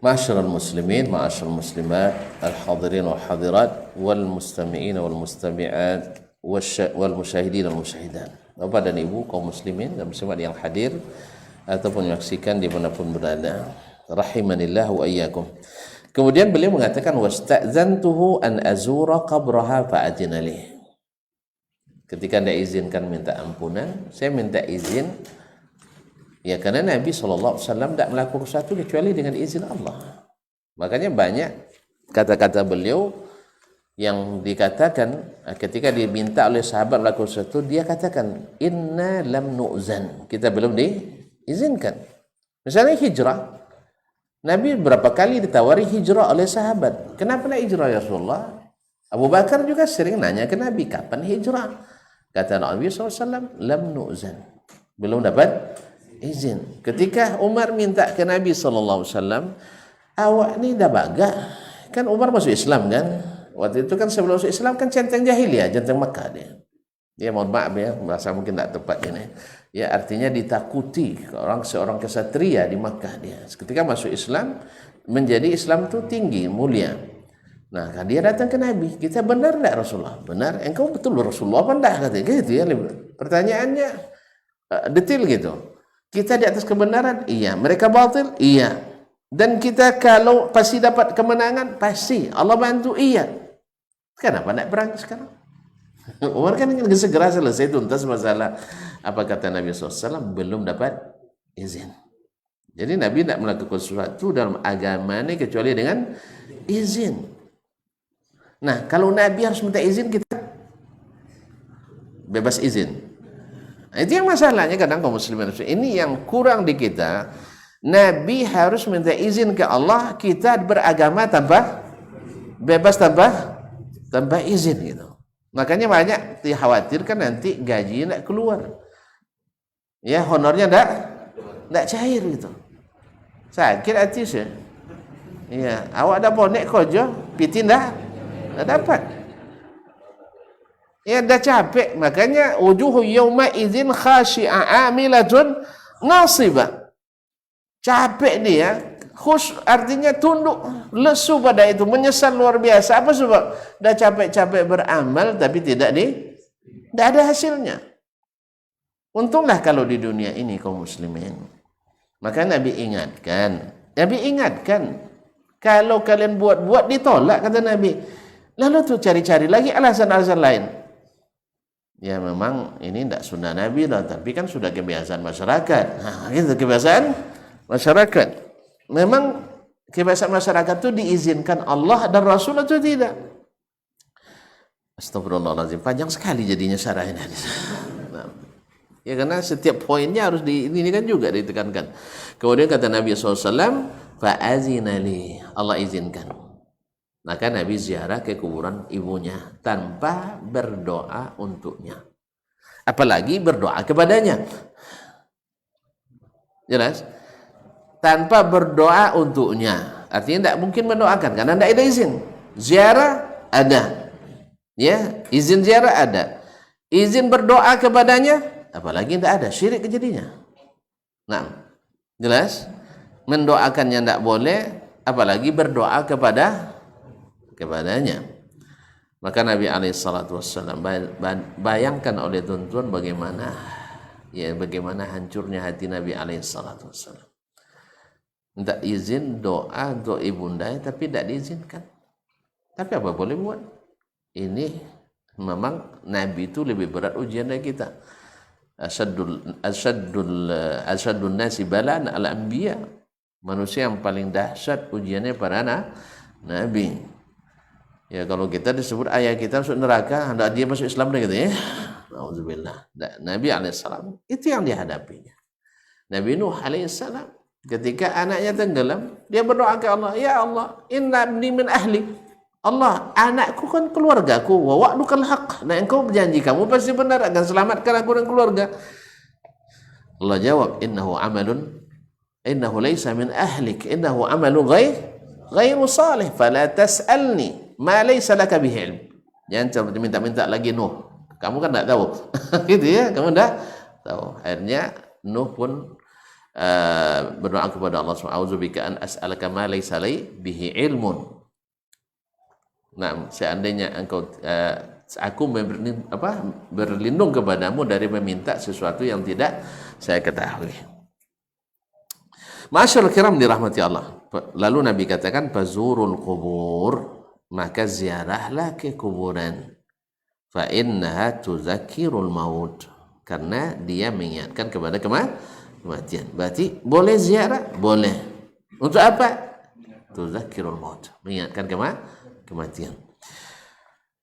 Ma'asyiral muslimin, ma'asyiral muslimat, al-hadirin wal hadirat, wal mustami'in wal mustami'at, wal musyahidin wal musyahidat. Bapak dan Ibu kaum muslimin dan muslimat yang hadir ataupun menyaksikan dimanapun berada, rahimanillah wa iyyakum. Kemudian beliau mengatakan wasta'zantuhu an azura qabraha fa'adina li. Ketika Anda izinkan minta ampunan, saya minta izin. Ya, karena Nabi SAW tidak melakukan sesuatu kecuali dengan izin Allah. Makanya banyak kata-kata beliau yang dikatakan ketika diminta oleh sahabat melakukan sesuatu, dia katakan inna lam nu'zan, kita belum diizinkan. Misalnya hijrah, Nabi berapa kali ditawari hijrah oleh sahabat. Kenapa nak hijrah ya Rasulullah? Abu Bakar juga sering nanya ke Nabi, kapan hijrah? Kata Nabi SAW, lam nu'zan, belum dapat izin. Ketika Umar minta ke Nabi SAW, awak ni dah bagak, kan Umar masuk Islam kan? Waktu itu kan sebelum masuk Islam kan centeng jahiliyah, centeng Makkah dia. Ya mohon maaf ya, bahasa mungkin tak tepat ini. Ya artinya ditakuti seorang kesatria di Makkah dia. Ketika masuk Islam, menjadi Islam tu tinggi, mulia. Nah, kan dia datang ke Nabi, kita benar tak Rasulullah? Benar, engkau betul Rasulullah apa enggak? Katanya gitu ya. Pertanyaannya detail gitu. Kita di atas kebenaran? Iya. Mereka batil? Iya. Dan kita kalau pasti dapat kemenangan? Pasti. Allah bantu? Iya. Kenapa nak perang sekarang? Umar kan ingin segera selesai tuntas masalah. Apa kata Nabi SAW? Belum dapat izin. Jadi Nabi tidak melakukan sesuatu dalam agama ini kecuali dengan izin. Nah, kalau Nabi harus minta izin, kita bebas izin. Nah, itu yang masalahnya kadang kaum muslimin. Ini yang kurang di kita. Nabi harus minta izin ke Allah, kita beragama tanpa bebas tanpa izin gitu. Makanya banyak dikhawatirkan nanti gaji tidak keluar. Ya, honornya tidak cair gitu. Sakit hati sih. Ya, awak dah bonek kojo, piti tidak dapat. Ya dah capek, makanya wujuhu yawma idzin khashi'a amilatun nasibah. Capek dia, artinya tunduk, lesu pada itu, menyesal luar biasa. Apa sebab? Dah capek-capek beramal tapi tidak ada hasilnya. Untunglah kalau di dunia ini kaum muslimin. Maka Nabi ingatkan, kalau kalian buat ditolak kata Nabi. Lalu tuh cari-cari lagi alasan-alasan lain. Ya memang ini tidak sunnah Nabi lah, tapi kan sudah kebiasaan masyarakat. Nah, itu kebiasaan masyarakat. Memang kebiasaan masyarakat itu diizinkan Allah dan Rasul atau tidak? Astagfirullahaladzim, panjang sekali jadinya syarah ini. Nah, ya karena setiap poinnya harus ini kan juga ditekankan. Kemudian kata Nabi SAW, fa'azina li, Allah izinkan. Maka Nabi ziarah ke kuburan ibunya tanpa berdoa untuknya. Apalagi berdoa kepadanya. Jelas? Tanpa berdoa untuknya. Artinya tidak mungkin mendoakan karena tidak ada izin. Ziarah ada. Ya, izin ziarah ada. Izin berdoa kepadanya apalagi tidak ada, syirik kejadinya. Nah, jelas? Mendoakannya tidak boleh, apalagi berdoa kepadanya. Maka Nabi SAW bayangkan oleh tuan-tuan bagaimana hancurnya hati Nabi SAW. Minta izin doa untuk ibunda tapi tidak diizinkan. Tapi apa boleh buat? Ini memang Nabi itu lebih berat ujian dari kita. Asyadun nasi balan al-anbiya. Manusia yang paling dahsyat ujiannya para Nabi. Ya kalau kita disebut ayah kita masuk neraka, hendak dia masuk Islam gitu ya. Alhamdulillah. Nabi alaihissalam itu yang dihadapinya. Nabi Nuh alaihissalam ketika anaknya tenggelam, dia berdoa ke Allah, ya Allah, inna ibni min ahli. Allah, anakku kan keluargaku, wa wa'dukal haq. Nah engkau berjanji kamu pasti benar akan selamatkan aku dan keluarga. Allah jawab, innahu laysa min ahlik, innahu amalun ghairu salih, fala tas'alni ma laysa laka bihi ilm. Jangan minta-minta lagi Nuh. Kamu kan enggak tahu. Gitu ya, kamu enggak tahu. Akhirnya Nuh pun berdoa kepada Allah Subhanahu a'udzubika an as'alaka ma laysa li bihi ilmun. Nah, seandainya aku berlindung kepadamu dari meminta sesuatu yang tidak saya ketahui. Ma'asyiral kiram dirahmati Allah. Lalu Nabi katakan fazurul qubur, maka ziarahlah ke kuburan. Fa innaha tuzakkirul maut, karena dia mengingatkan kepada kematian. Berarti boleh ziarah? Boleh. Untuk apa? Tuzakkirul maut, mengingatkan kematian.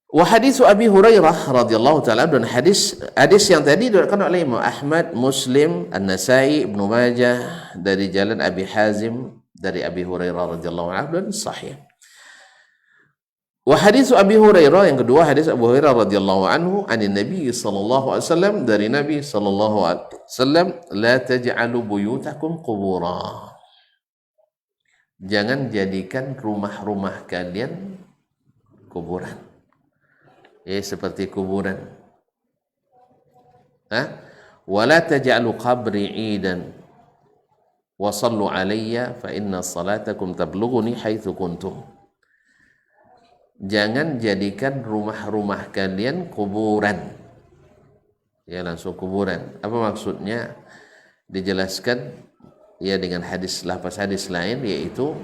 Wa hadis Abi Hurairah radhiyallahu taala, dan hadis yang tadi diriwayatkan oleh Imam Ahmad, Muslim, An-Nasai, Ibnu Majah dari jalan Abi Hazim dari Abi Hurairah radhiyallahu anhu, dan sahih. Wa hadis Abi Hurairah, yang kedua hadis Abu Hurairah radhiyallahu anhu, anin Nabi sallallahu alaihi wasallam, dari Nabi sallallahu alaihi wasallam, la taj'alu buyutakum qubura. Jangan jadikan rumah-rumah kalian kuburan. Seperti kuburan. Wala taj'alu qabri 'idan wa sallu 'alayya fa inna salatakum tablughuni haitsu kuntum. Jangan jadikan rumah-rumah kalian kuburan. Ya, langsung kuburan. Apa maksudnya? Dijelaskan ya dengan lafaz hadis lain, yaitu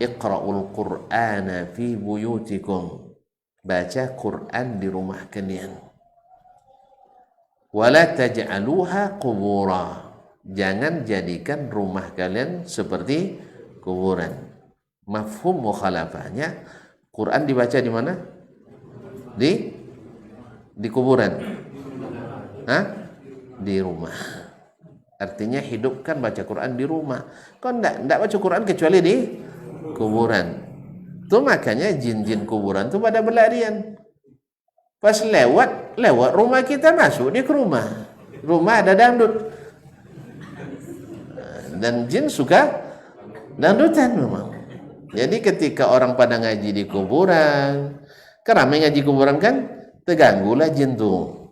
iqra'ul qur'ana fi buyutikum. Baca Quran di rumah kalian. Wala taj'aluha qubura. Jangan jadikan rumah kalian seperti kuburan. Mafhum mukhalafahnya, Quran dibaca di mana? Di kuburan. Di rumah. Artinya hidupkan baca Quran di rumah. Kau enggak baca Quran kecuali di kuburan. Itu makanya jin-jin kuburan itu pada berlarian. Pas lewat rumah kita, masuk dia ke rumah. Rumah ada dangdut. Dan jin suka dangdutan memang. Jadi ketika orang pada ngaji di kuburan, keramai ngaji kuburan kan, terganggulah jin tuh.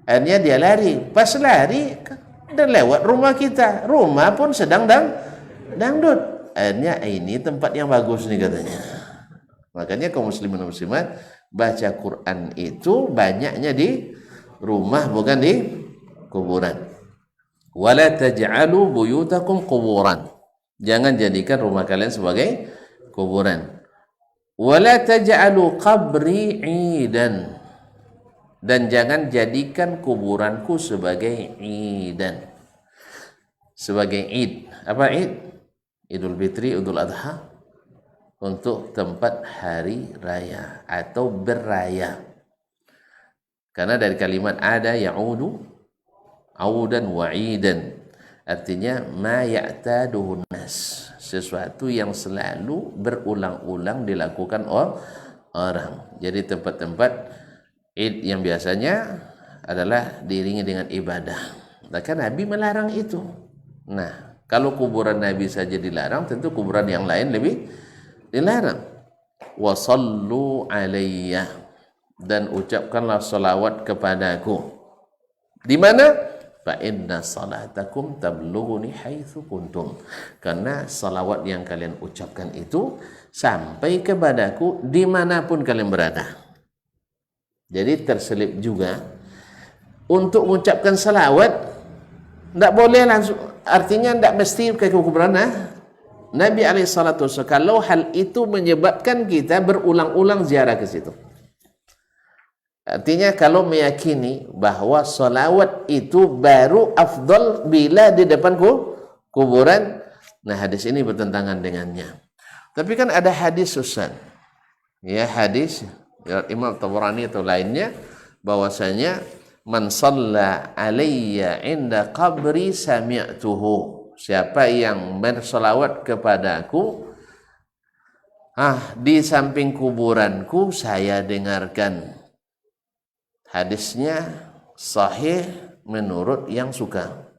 Akhirnya dia lari. Pas lari, dan lewat rumah kita. Rumah pun sedang dangdut. Akhirnya ini tempat yang bagus nih katanya. Makanya kaum muslimin dan muslimat, baca Quran itu banyaknya di rumah, bukan di kuburan. Wala taj'alu buyutakum quburan. Jangan jadikan rumah kalian sebagai kuburan. Wala taj'alu qabri 'idan. Dan jangan jadikan kuburanku sebagai idan. Sebagai id. Apa id? Idul Fitri, Idul Adha, untuk tempat hari raya atau berraya. Karena dari kalimat ada ya'udu, audan wa'idan, artinya ma ya'taduhun nas, sesuatu yang selalu berulang-ulang dilakukan orang. Jadi tempat-tempat id yang biasanya adalah diiringi dengan ibadah. Maka Nabi melarang itu. Nah, kalau kuburan Nabi saja dilarang, tentu kuburan yang lain lebih dilarang. Wa sallu alayya, dan ucapkanlah salawat kepadaku. Di mana? Fa inna salatakum tablughuni haitsu kuntum. Karena salawat yang kalian ucapkan itu sampai kepadaku dimanapun kalian berada. Jadi terselip juga untuk mengucapkan salawat, tidak boleh langsung. Artinya tidak mesti ke kuburan. Nabi SAW, kalau hal itu menyebabkan kita berulang-ulang ziarah ke situ. Artinya kalau meyakini bahwa salawat itu baru afdal bila di depan kuburan, nah hadis ini bertentangan dengannya. Tapi kan ada hadis Ustaz. Ya, hadis Imam Tabrani atau lainnya, bahwasanya man shalla alayya inda qabri sami'tuhu. Siapa yang berselawat kepadaku di samping kuburanku, saya dengarkan. Hadisnya sahih menurut yang suka.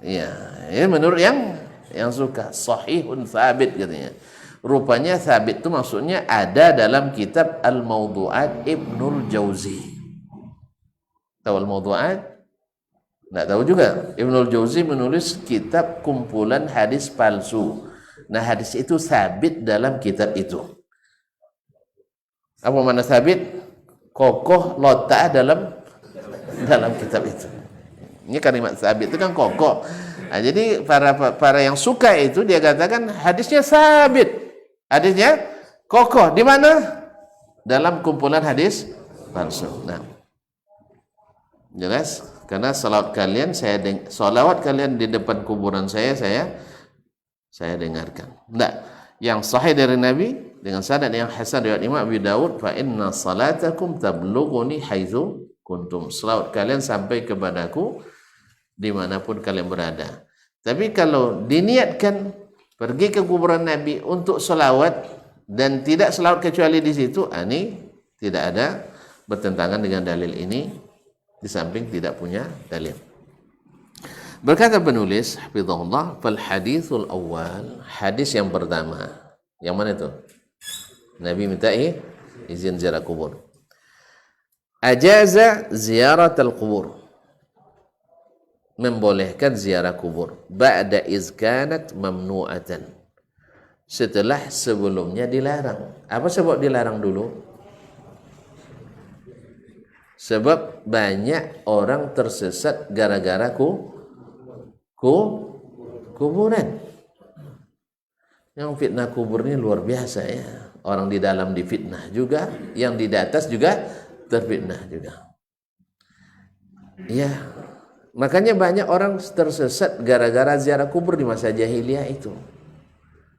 Ya, menurut yang suka, sahihun thabit katanya. Rupanya sabit itu maksudnya ada dalam kitab Al-Mawdu'at Ibnul Jauzi. Tahu Al-Mawdu'at? Nggak tahu juga. Ibnul Jauzi menulis kitab kumpulan hadis palsu. Nah, hadis itu sabit dalam kitab itu. Apa makna sabit? Kokoh letak dalam kitab itu. Ini kalimat sabit itu kan kokoh. Nah, jadi para yang suka itu dia katakan hadisnya sabit. Hadisnya kokoh di mana? Dalam kumpulan hadis palsu. Nah, jelas karena salawat kalian di depan kuburan saya dengarkan. Enggak, yang sahih dari Nabi dengan sanad yang hasan riwayat Imam Abi Daud, fa inna salatakum tablughuni haitsu kuntum. Salawat kalian sampai kepadaku dimanapun kalian berada. Tapi kalau diniatkan pergi ke kuburan Nabi untuk selawat dan tidak selawat kecuali di situ, ini tidak ada, bertentangan dengan dalil ini, di samping tidak punya dalil. Berkata penulis hafizahullah, fal hadithul awal, hadis yang pertama. Yang mana itu? Nabi minta izin ziarah kubur. Ajaza ziyarat al-qubur, membolehkan ziarah kubur, ba'da izkanat mamnu'atan, setelah sebelumnya dilarang. Apa sebab dilarang dulu? Sebab banyak orang tersesat gara-gara kuburan. Yang fitnah kubur ini luar biasa ya. Orang di dalam difitnah juga, yang di atas juga terfitnah juga. Ya, makanya banyak orang tersesat gara-gara ziarah kubur di masa jahiliyah itu.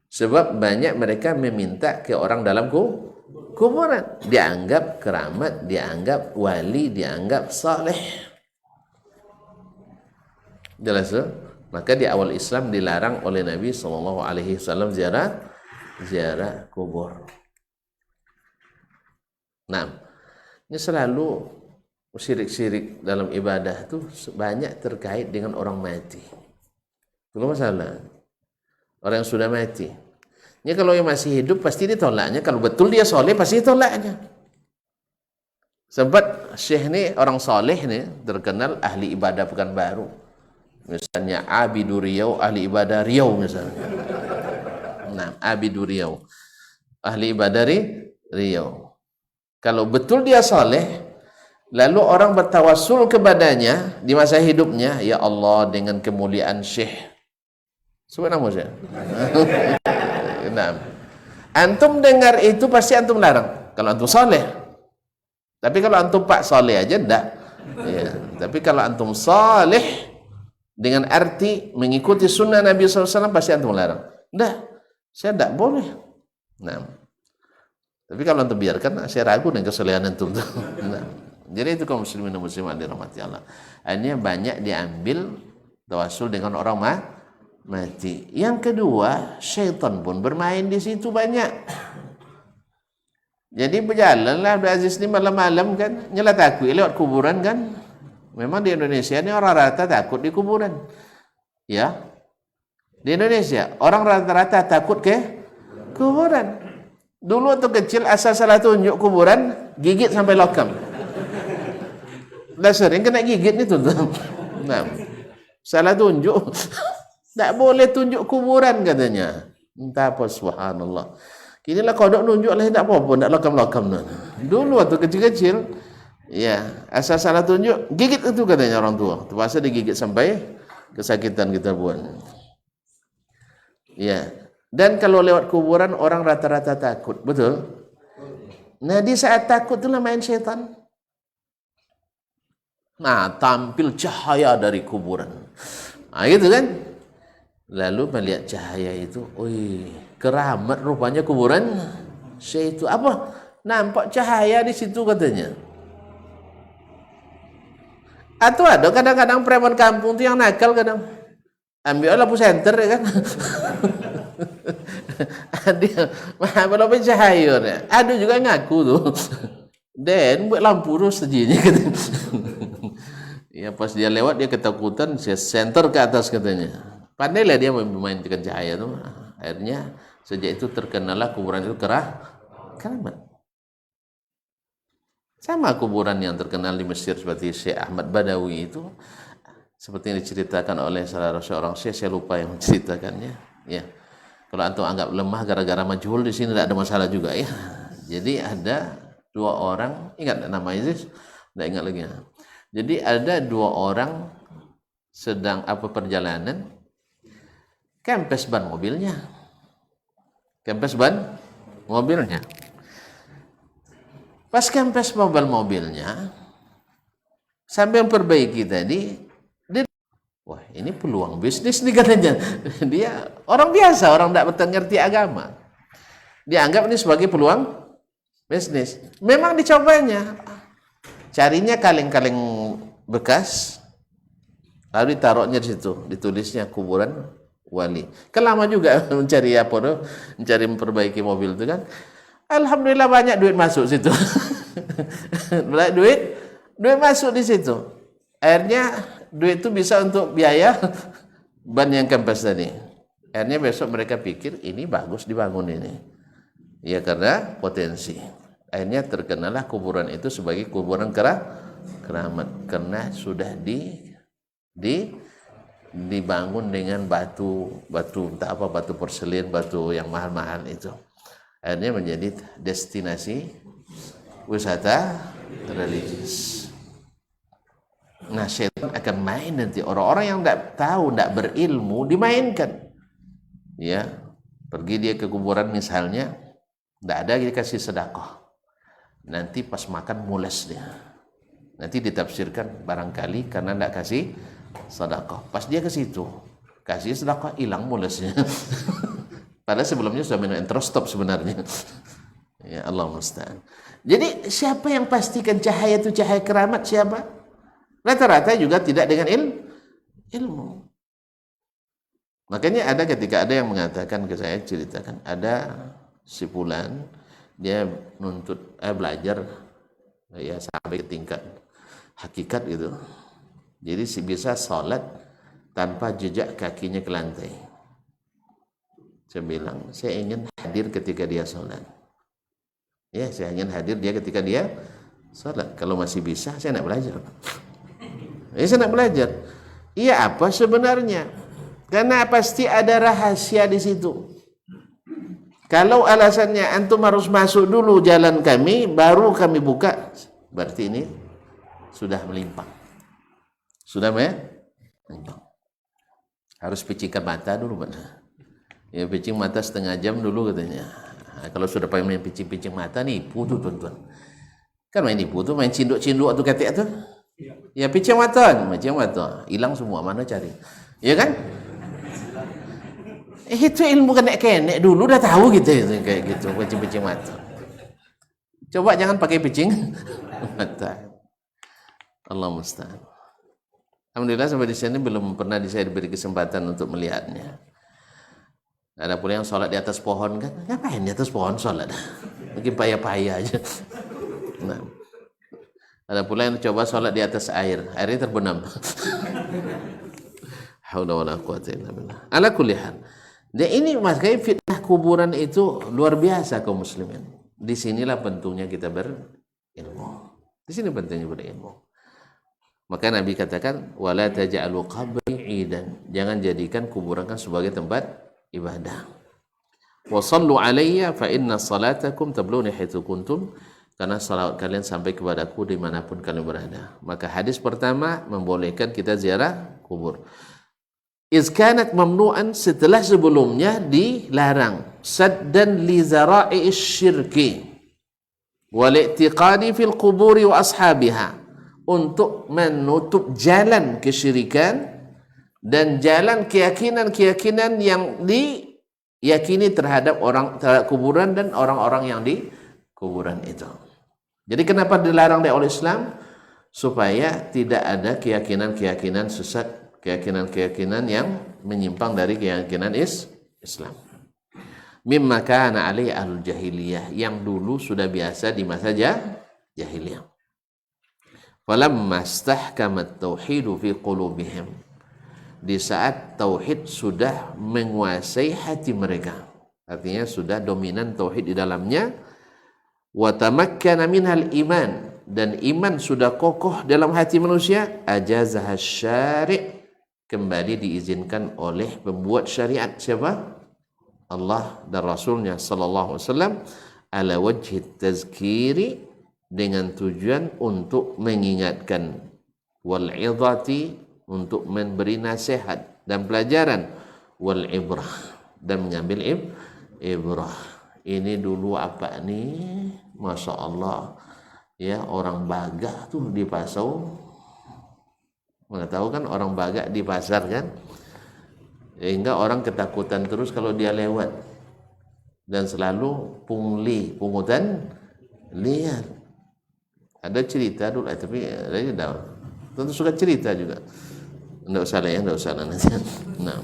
Sebab banyak mereka meminta ke orang dalam kuburan. Dianggap keramat, dianggap wali, dianggap saleh. Jelas ya? Maka di awal Islam dilarang oleh Nabi SAW ziarah kubur. Nah, ini selalu syirik-syirik dalam ibadah itu banyak terkait dengan orang mati. Itu masalah. Orang yang sudah mati. Ini kalau yang masih hidup pasti ditolaknya. Kalau betul dia soleh pasti ditolaknya. Sebab Syekh ini orang soleh nih terkenal ahli ibadah Pekanbaru. Misalnya Abidu Riau, ahli ibadah Riau misalnya. Nah, Abidu Riau, ahli ibadah Riau. Kalau betul dia saleh, lalu orang bertawassul kepadanya di masa hidupnya, ya Allah dengan kemuliaan Syekh. Sebut nama saya. Nah, antum dengar itu pasti antum larang. Kalau antum saleh. Tapi kalau antum pak saleh aja enggak. Ya. Tapi kalau antum saleh dengan arti mengikuti sunnah Nabi SAW pasti antum larang. Enggak, saya tidak boleh. Nah, tapi kalau antum biarkan, saya ragu dengan kesalehan antum. Nah, jadi itu kaum muslimin dan muslimat dirahmati Allah. Akhirnya banyak diambil tawasul dengan orang mati. Yang kedua, syaitan pun bermain di situ banyak. Jadi berjalanlah Abdul Aziz ini malam-malam kan, nyala takut lewat kuburan kan. Memang di Indonesia ini orang rata takut di kuburan. Ya. Di Indonesia orang rata-rata takut ke kuburan. Dulu waktu kecil asal salah tunjuk kuburan, gigit sampai lokam. Dah sering kena gigit nih tuh. Nah, salah tunjuk. Tak boleh tunjuk kuburan katanya. Entah apa, subhanallah. Kinilah kodok nunjuk lah, tak apa-apa, tak lokam-lokam. Dulu waktu kecil-kecil, ya, asal salah tunjuk, gigit itu katanya orang tua. Terpaksa digigit sampai kesakitan kita buat. Ya. Dan kalau lewat kuburan orang rata-rata takut, betul? Nah, di saat takut itulah main syaitan. Nah, tampil cahaya dari kuburan. Nah, gitu kan? Lalu melihat cahaya itu, keramat rupanya kuburan. Syaitan apa? Nampak cahaya di situ katanya. Atau ada kadang-kadang preman kampung itu yang nakal kadang ambil lampu senter ya kan. Dia belum cahaya. Ada juga ngaku tuh. Dan buat lampu terus sejinya katanya. Ya pas dia lewat dia ketakutan, saya senter ke atas katanya. Pandailah dia memainkan cahaya tuh. Akhirnya Sejak itu terkenalah kuburan itu keramat. Sama kuburan yang terkenal di Mesir seperti Syekh Ahmad Badawi itu, seperti yang diceritakan oleh salah seorang syekh, saya lupa yang menceritakannya. Ya, kalau antum anggap lemah gara-gara majhul, di sini tidak ada masalah juga ya. Jadi ada 2 orang, ingat namanya sih? Tidak ingat lagi. Jadi ada 2 orang sedang perjalanan, kempes ban mobilnya. Pas kempes mobilnya, sambil memperbaiki tadi, wah ini peluang bisnis nih katanya. Dia orang biasa, orang tidak ngerti agama. Dianggap ini sebagai peluang bisnis. Memang dicobanya. Carinya kaleng-kaleng bekas, lalu ditaruhnya di situ, ditulisnya kuburan wali. Kan lama juga mencari mencari memperbaiki mobil itu kan. Alhamdulillah banyak duit masuk situ. duit masuk di situ. Akhirnya duit itu bisa untuk biaya ban yang kempes tadi. Akhirnya besok mereka pikir ini bagus dibangun ini. Ya karena potensi. Akhirnya terkenalah kuburan itu sebagai kuburan keramat karena sudah dibangun dengan batu entah apa, batu porselin, batu yang mahal-mahal itu. Akhirnya menjadi destinasi wisata religius. Nah, syaitan akan main nanti. Orang-orang yang tidak tahu, tidak berilmu, dimainkan. Ya, pergi dia ke kuburan misalnya, tidak ada dikasih sedekah. Nanti pas makan mules dia. Nanti ditafsirkan barangkali karena tidak kasih sedekah. Pas dia ke situ, kasih sedekah, hilang mulesnya. Padahal sebelumnya sudah minum entrostop sebenarnya. Ya Allah musta'an. Jadi siapa yang pastikan cahaya itu cahaya keramat? Siapa? Rata-rata juga tidak dengan ilmu. Makanya ada ketika ada yang mengatakan ke saya, ceritakan ada si fulan dia nuntut belajar ya sampai ke tingkat hakikat gitu. Jadi bisa sholat tanpa jejak kakinya ke lantai. Saya bilang, saya ingin hadir ketika dia sholat. Ya, saya ingin hadir dia ketika dia sholat. Kalau masih bisa, saya nak belajar. Saya nak belajar. Iya apa sebenarnya? Karena pasti ada rahasia di situ. Kalau alasannya antum harus masuk dulu jalan kami, baru kami buka, berarti ini sudah melimpah. Sudah melimpah. Harus picikan mata dulu, benar. Ya picing mata setengah jam dulu katanya. Nah, kalau sudah pakai main picing mata nipu tuh tuan-tuan. Kan main nipu tuh main cinduk-cinduk atau ketek tuh. Ya picing mata, hilang semua, mana cari. Ya kan? Itu ilmu kenek-kenek dulu udah tahu gitu kayak gitu picing mata. Coba jangan pakai picing mata. Allah musta'an. Alhamdulillah sampai di sini belum pernah saya diberi kesempatan untuk melihatnya. Ada pula yang sholat di atas pohon kan? Ngapain di atas pohon sholat? Mungkin payah-payah aja. Nah. Ada pula yang coba sholat di atas air. Airnya terbenam. Haula wala quwwata illa billah. Ala kulli hal. Dan ini makanya fitnah kuburan itu luar biasa kaum muslimin. Di sinilah pentingnya kita berilmu. Di sini pentingnya berilmu. Maka Nabi katakan wala taj'alu qabri 'idan. Jangan jadikan kuburan kan sebagai tempat ibadah. Wa sallu alayya fa inna salatakum tabluni haitsu kuntum, karena salawat kalian sampai kepadaku dimanapun kalian berada. Maka hadis pertama membolehkan kita ziarah kubur. Iz kanat mamnu'an, setelah sebelumnya dilarang. Saddan li zara'i'is syirki wal i'tiqadi fil quburi wa ashabiha, untuk menutup jalan kesyirikan dan jalan keyakinan-keyakinan yang diyakini terhadap kuburan dan orang-orang yang di kuburan itu. Jadi kenapa dilarang oleh Islam? Supaya tidak ada keyakinan-keyakinan sesat, keyakinan-keyakinan yang menyimpang dari keyakinan Islam. Mimma kana alaihi ahlul jahiliyah, yang dulu sudah biasa di masa jahiliyah. Falamma istahkamat tauhidu fi qulubihim, di saat tauhid sudah menguasai hati mereka, artinya sudah dominan tauhid di dalamnya. Wa tamakkana minhal iman, dan iman sudah kokoh dalam hati manusia. Ajazah syari', kembali diizinkan oleh pembuat syariat, siapa? Allah dan Rasulnya sallallahu alaihi wasallam, ala wajhi tazkiri, dengan tujuan untuk mengingatkan, wal idhati, untuk memberi nasihat dan pelajaran, wal ibrah, dan mengambil ibrah. Ini dulu apa nih, masya Allah ya, orang Baga tuh di Pasau, nggak tahu kan orang Baga di pasar kan, sehingga orang ketakutan terus kalau dia lewat, dan selalu pungutan liar. Ada cerita dulu, tapi tentu suka cerita juga. Nggak usah lah ya, nggak usah lah nanti. Nah,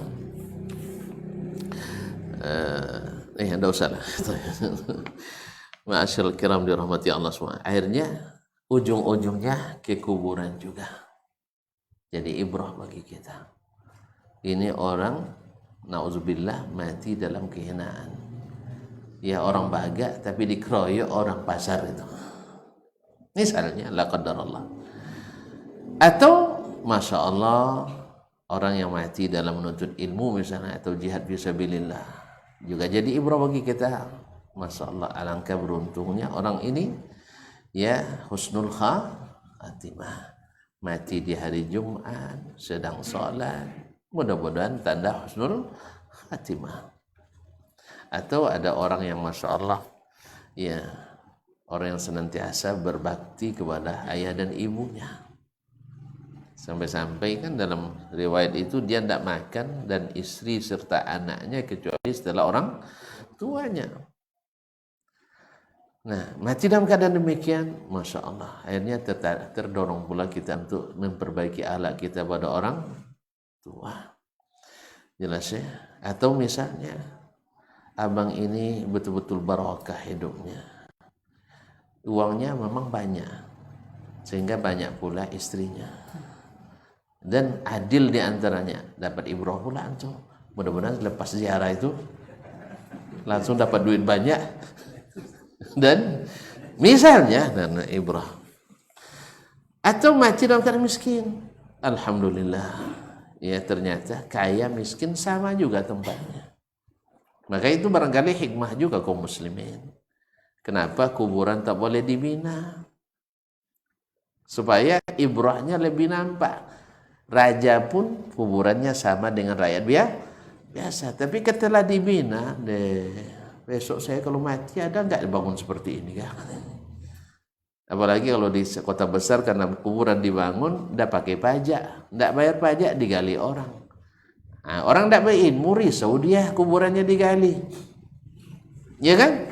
nggak usah lah. Ma'asyiral kiram dirahmati Allah semua. Akhirnya ujung-ujungnya ke kuburan juga. Jadi ibrah bagi kita. Ini orang, na'udzubillah, mati dalam kehinaan. Ya orang Baga tapi dikeroyok orang pasar itu. Misalnya, la qadarallah. Atau masya Allah, orang yang mati dalam menuntut ilmu misalnya, atau jihad fisabilillah, juga jadi ibrah bagi kita. Masya Allah, alangkah beruntungnya orang ini, ya, husnul khatimah, mati di hari Jumat sedang sholat, mudah-mudahan tanda husnul khatimah. Atau ada orang yang masya Allah, ya, orang yang senantiasa berbakti kepada ayah dan ibunya, sampai-sampai kan dalam riwayat itu dia tidak makan dan istri serta anaknya kecuali setelah orang tuanya. Nah, mati dalam keadaan demikian, masya Allah, akhirnya terdorong pula kita untuk memperbaiki akhlak kita pada orang tua. Jelas ya? Atau misalnya abang ini betul-betul barokah hidupnya, uangnya memang banyak, sehingga banyak pula istrinya, dan adil di antaranya, dapat ibrah pula antum. Mudah-mudahan lepas ziarah itu langsung dapat duit banyak, dan misalnya dan ibrah. Atau mati dalam keadaan miskin, alhamdulillah, ya ternyata kaya miskin sama juga tempatnya. Maka itu barangkali hikmah juga kaum muslimin, kenapa kuburan tak boleh dibina, supaya ibrahnya lebih nampak. Raja pun kuburannya sama dengan rakyat biasa, tapi setelah dibina, besok saya kalau mati ada nggak dibangun seperti ini kan? Apalagi kalau di kota besar, karena kuburan dibangun nggak pakai pajak, nggak bayar pajak, digali orang. Nah, orang tidak berilmu risau dia kuburannya digali, ya kan?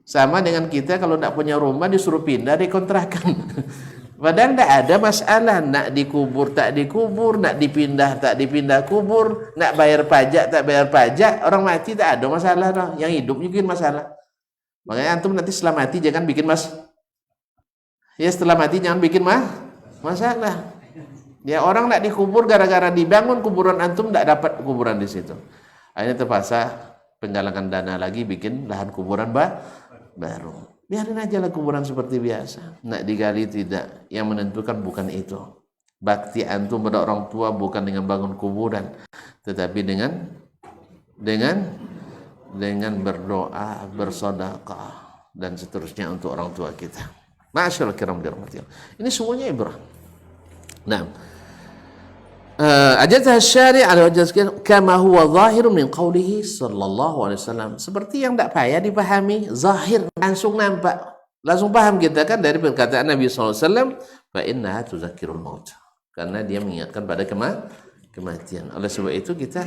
Sama dengan kita kalau tidak punya rumah disuruh pindah dikontrakan. Padahal tidak ada masalah, nak dikubur tak dikubur, nak dipindah tak dipindah kubur, nak bayar pajak tak bayar pajak, orang mati tak ada masalah, yang hidup bikin masalah. Makanya antum nanti setelah mati jangan bikin setelah mati jangan bikin masalah. Ya, orang tidak dikubur gara-gara dibangun kuburan antum tidak dapat kuburan di situ. Akhirnya terpaksa penggalangan dana lagi bikin lahan kuburan baru. Biarin aja lah kuburan seperti biasa. Nak digali tidak. Yang menentukan bukan itu. Bakti antum pada orang tua bukan dengan bangun kuburan, tetapi dengan berdoa, bersedekah dan seterusnya untuk orang tua kita. Ma'asyiral kiram dirahmati Allah. Ini semuanya ibrah. Nah, ajazah syari' ala wajh kama huwa zahirun min qawlihi sallallahu alaihi wasallam, seperti yang tidak payah dipahami, zahir, langsung nampak, langsung paham kita kan dari perkataan Nabi sallallahu alaihi wasallam, fa innaha tuzakkirul maut, karena dia mengingatkan pada kematian. Oleh sebab itu kita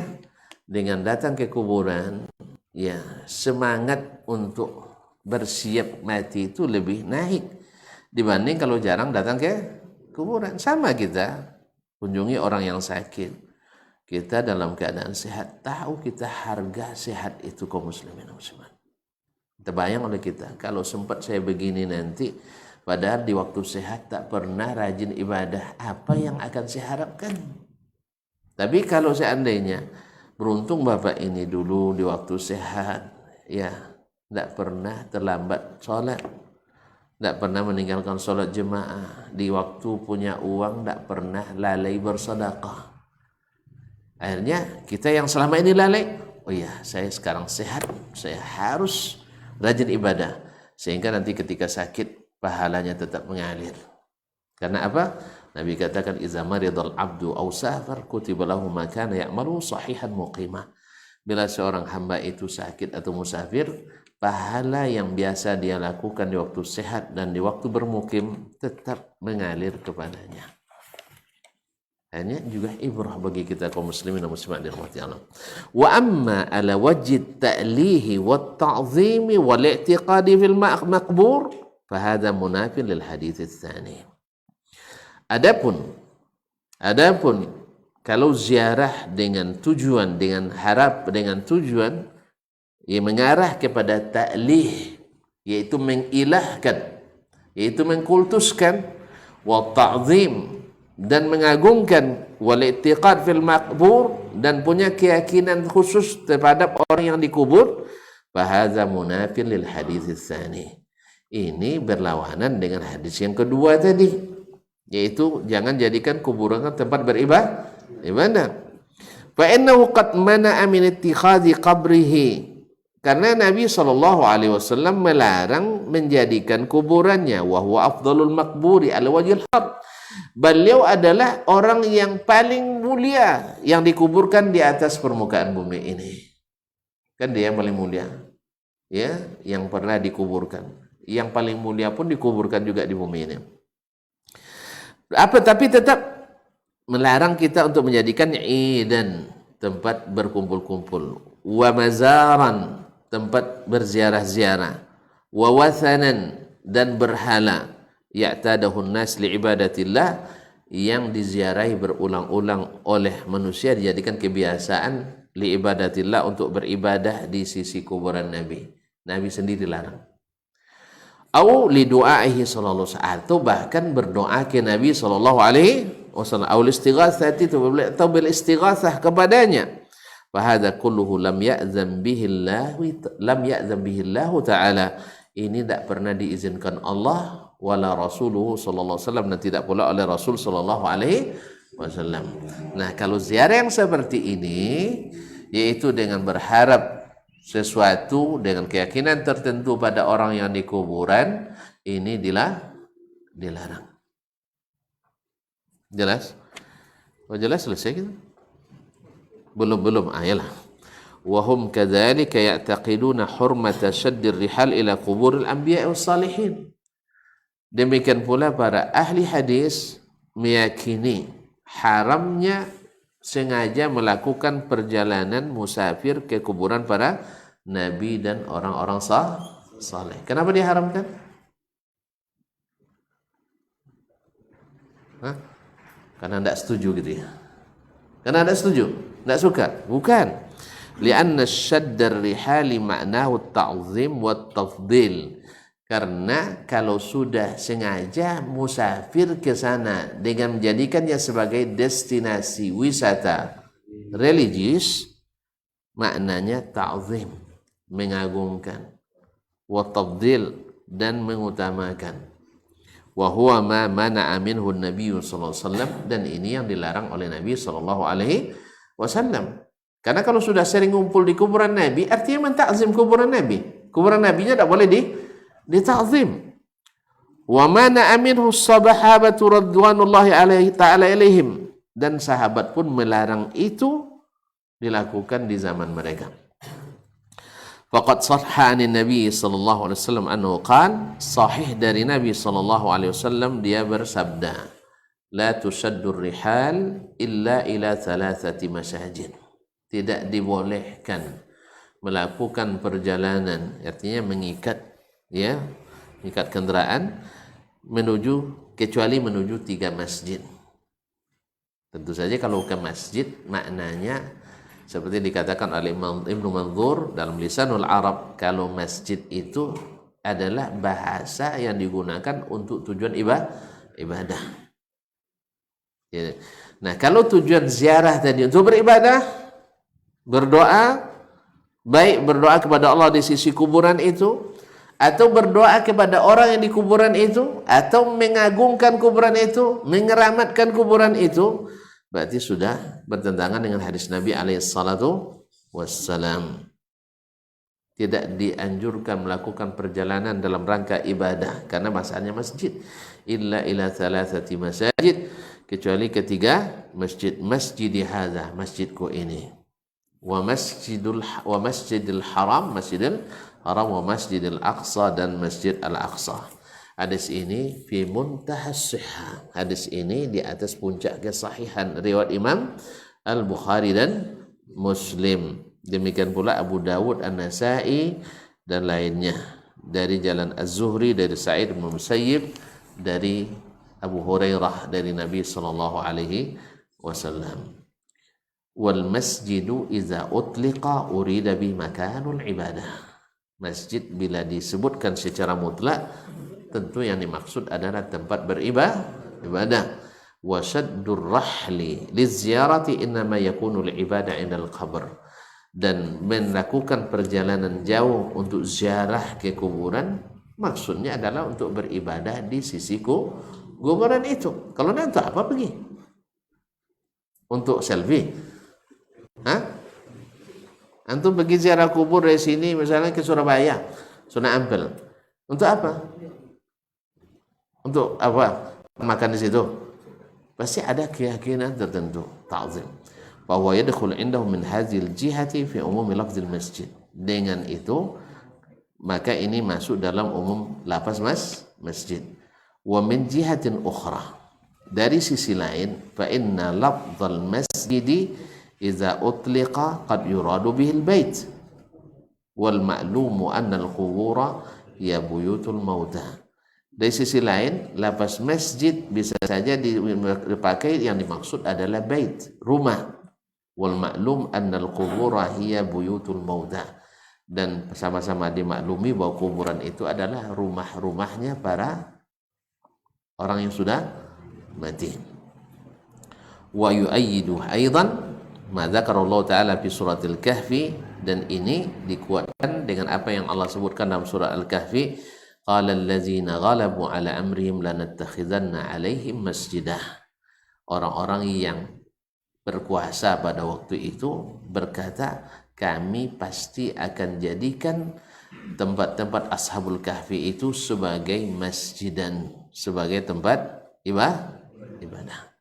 dengan datang ke kuburan, ya, semangat untuk bersiap mati itu lebih naik dibanding kalau jarang datang ke kuburan. Sama kita kunjungi orang yang sakit, kita dalam keadaan sehat, tahu kita harga sehat itu kaum muslimin muslimat. Terbayang oleh kita, kalau sempat saya begini nanti, padahal di waktu sehat tak pernah rajin ibadah, apa yang akan saya harapkan? Tapi kalau seandainya beruntung bapak ini dulu di waktu sehat, ya tidak pernah terlambat sholat, tidak pernah meninggalkan sholat jemaah, di waktu punya uang tidak pernah lalai bersedekah. Akhirnya kita yang selama ini lalai, oh iya saya sekarang sehat, saya harus rajin ibadah, sehingga nanti ketika sakit pahalanya tetap mengalir. Karena apa? Nabi katakan iza maridal abdu aw safar kutiba lahu ma kana ya'malu sahihan muqimah. Bila seorang hamba itu sakit atau musafir, pahala yang biasa dia lakukan di waktu sehat dan di waktu bermukim tetap mengalir kepadanya. Hanya juga ibrah bagi kita kaum muslimin dan muslimat dirahmati Allah. Wa amma ala wajhi ta'lihi wat ta'zimi wal i'tiqadi fil maqbur fa hadha munafin lil hadits tsani. Adapun kalau ziarah dengan tujuan, dengan tujuan yang mengarah kepada ta'lih, yaitu mengilahkan, yaitu mengkultuskan, wa ta'zim, dan mengagungkan, wal i'tiqad fil maqbur, dan punya keyakinan khusus terhadap orang yang dikubur, fa hadza munafin lil hadits tsani. Ini berlawanan dengan hadis yang kedua tadi, yaitu jangan jadikan kuburan tempat beribadah. Fa innahu qad mana'a min ittikhadhi qabrihi, karena Nabi SAW melarang menjadikan kuburannya, wa huwa afdalul maqburi ala wajhil haq. Beliau adalah orang yang paling mulia yang dikuburkan di atas permukaan bumi ini. Kan dia yang paling mulia, ya, yang pernah dikuburkan. Yang paling mulia pun dikuburkan juga di bumi ini. Tapi tetap melarang kita untuk menjadikan idan, tempat berkumpul-kumpul, wa mazaran, tempat berziarah-ziarah, wa wathanan, dan berhala, ya'tadahun nas li ibadatillah, yang diziarahi berulang-ulang oleh manusia, dijadikan kebiasaan li ibadatillah, untuk beribadah di sisi kuburan Nabi. Nabi sendiri larang. Au li du'aihi sallallahu alaihi wasallam, atau bahkan berdoa ke Nabi sallallahu alaihi wasallam, au istighatsati, atau bil istighatsah kepadanya. Fa hadza kulluhu lam ya'zam bihi Allah taala. Ini tidak pernah diizinkan Allah wala rasuluhu sallallahu alaihi wasallam, dan tidak pula oleh Rasul sallallahu alaihi wasallam. Nah, kalau ziarah yang seperti ini, yaitu dengan berharap sesuatu, dengan keyakinan tertentu pada orang yang di kuburan, ini dilarang. Jelas? Oh, jelas, selesai gitu? Belum. Ayalah. Wahum kadzalika ya'taqiduna hurmata shaddir rihal ila quburil anbiya was salihin. Demikian pula para ahli hadis meyakini haramnya sengaja melakukan perjalanan musafir ke kuburan para nabi dan orang-orang saleh. Kenapa diharamkan? Karena tidak setuju gitu ya. Karena tidak setuju, tidak suka. Bukan. Lianna syaddar rihali ma'nahu ta'zim wa tafdil. Karena kalau sudah sengaja musafir ke sana dengan menjadikannya sebagai destinasi wisata religius, maknanya ta'zim, mengagungkan, wa tafdil, dan mengutamakan. Wa huwa ma mana'a minhu Nabi sallallahu alaihi wasallam, dan ini yang dilarang oleh Nabi sallallahu alaihi wasallam. Karena kalau sudah sering ngumpul di kuburan Nabi, artinya mentakzim kuburan Nabi. Kuburan Nabinya tidak boleh ditakzim. Wa mana'a minhu sahabatu radhwanullahi alaihi ta'ala ilaihim, dan sahabat pun melarang itu dilakukan di zaman mereka. Faqad sahha 'anin Nabi sallallahu alaihi wasallam annahu qala, sahih dari Nabi sallallahu alaihi wasallam, dia bersabda, la tushaddur rihal illa ila thalathati masajid. Tidak dibolehkan melakukan perjalanan, artinya mengikat kendaraan kecuali menuju 3 masjid. Tentu saja kalau ke masjid maknanya seperti dikatakan oleh Ibnu Manzur dalam Lisanul Arab, kalau masjid itu adalah bahasa yang digunakan untuk tujuan ibadah. Nah, kalau tujuan ziarah tadi untuk beribadah, berdoa, baik berdoa kepada Allah di sisi kuburan itu, atau berdoa kepada orang yang di kuburan itu, atau mengagungkan kuburan itu, mengeramatkan kuburan itu, berarti sudah bertentangan dengan hadis Nabi alaihissalatu wassalam. Tidak dianjurkan melakukan perjalanan dalam rangka ibadah karena masalahnya masjid. Illa ila thalathati masajid, kecuali ketiga masjid. Masjidi hadza, masjidku ini. Wa masjidil haram, masjidil haram, wa masjidil aqsa, dan masjid al-aqsa. Hadis ini fi muntahas sihah. Hadis ini di atas puncak kesahihan, riwayat Imam Al-Bukhari dan Muslim. Demikian pula Abu Dawud, An-Nasai dan lainnya dari jalan Az-Zuhri, dari Sa'id bin Musayyib, dari Abu Hurairah, dari Nabi sallallahu alaihi wasallam. Wal masjidu iza utliqa urida bi makanul ibadah. Masjid bila disebutkan secara mutlak, tentu yang dimaksud adalah tempat beribadah. Wa shaddur rahli liziarati innama yakunu li'ibadah indal qabr. Dan melakukan perjalanan jauh untuk ziarah ke kuburan, maksudnya adalah untuk beribadah di sisi kuburan itu. Kalau nanti apa pergi? Untuk selfie? Hah? Antum pergi ziarah kubur dari sini misalnya ke Surabaya, Sunan Ampel. Untuk apa? Untuk apa? Makan di situ. Pasti ada keyakinan tertentu, ta'zim. Bahwa yadkhul indahu min hadzal jihati fi umumi lafzil masjid. Dengan itu maka ini masuk dalam umum lafaz masjid. Wa min jihatin ukhra, dari sisi lain, fa inna lafzal masjidi idza utliqa qad yuradu bihi al-bait wal ma'lumu anna al-qubura ya buyutul mauta. Dari sisi lain, lafaz masjid bisa saja dipakai yang dimaksud adalah bait, rumah. Wal ma'lum annal qubura hiya buyutul mauta, dan sama-sama dimaklumi bahwa kuburan itu adalah rumah-rumahnya para orang yang sudah mati. Wa yu'ayyidu aidan ma dzakara Allah taala fi suratil kahfi, dan ini dikuatkan dengan apa yang Allah sebutkan dalam surah Al-Kahfi, qala allazina ghalabu ala amrihim lanattakhidanna alaihim masjidah. Orang-orang yang berkuasa pada waktu itu berkata, kami pasti akan jadikan tempat-tempat Ashabul Kahfi itu sebagai masjidan, sebagai tempat ibadah.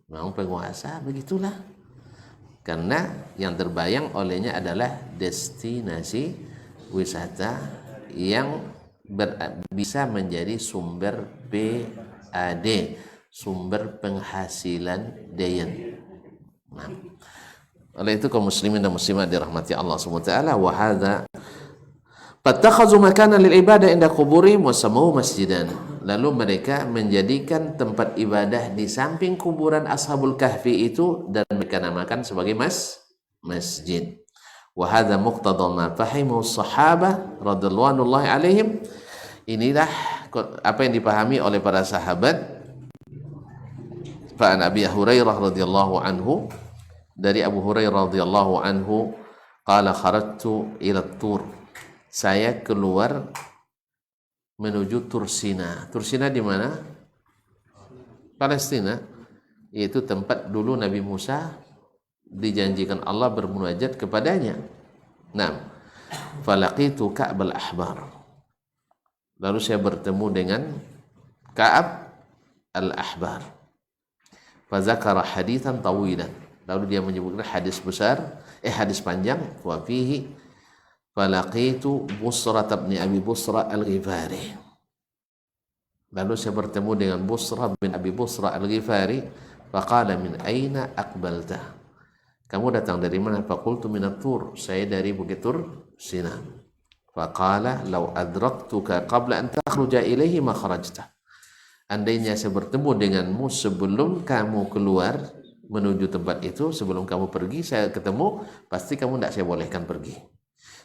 Memang penguasa begitulah, karena yang terbayang olehnya adalah destinasi wisata yang bisa menjadi sumber PAD, sumber penghasilan dayan. Nah, oleh itu kaum muslimin dan muslimat dirahmati Allah Subhanahu wa taala, wa hadza fattakhadhu makanan lil ibadah inda quburihim wa samahu masjidan. Lalu mereka menjadikan tempat ibadah di samping kuburan Ashabul Kahfi itu dan mereka namakan sebagai masjid. Wa hadza muqtada ma fahimu as-sahabah radhiyallahu alaihim. Inilah apa yang dipahami oleh para sahabat. Fa an Abi Hurairah radhiyallahu anhu, dari Abu Hurairah radhiyallahu anhu, qala kharajtu ila Tur, saya keluar menuju Tursina. Tursina di mana? Palestina, yaitu tempat dulu Nabi Musa dijanjikan Allah bermunajat kepadanya. Nah, falaqitu Ka'bal Ahbar, lalu saya bertemu dengan Ka'ab al-Ahbar. Fazakara hadithan tawilan, lalu dia menyebutkan hadis besar, hadis panjang. Wa fihi falaqitu Busra bin Abi Busra al-Ghifari, lalu saya bertemu dengan Busra bin Abi Busra al-Ghifari. Faqala min aina aqbalta, kamu datang dari mana? Faqultu min at-Tur, saya dari Bukit Tur Sina. Faqala law adraktuka qabla an takhruja ilaihi ma kharajta, andainya saya bertemu denganmu sebelum kamu keluar menuju tempat itu, sebelum kamu pergi saya ketemu, pasti kamu tidak saya bolehkan pergi.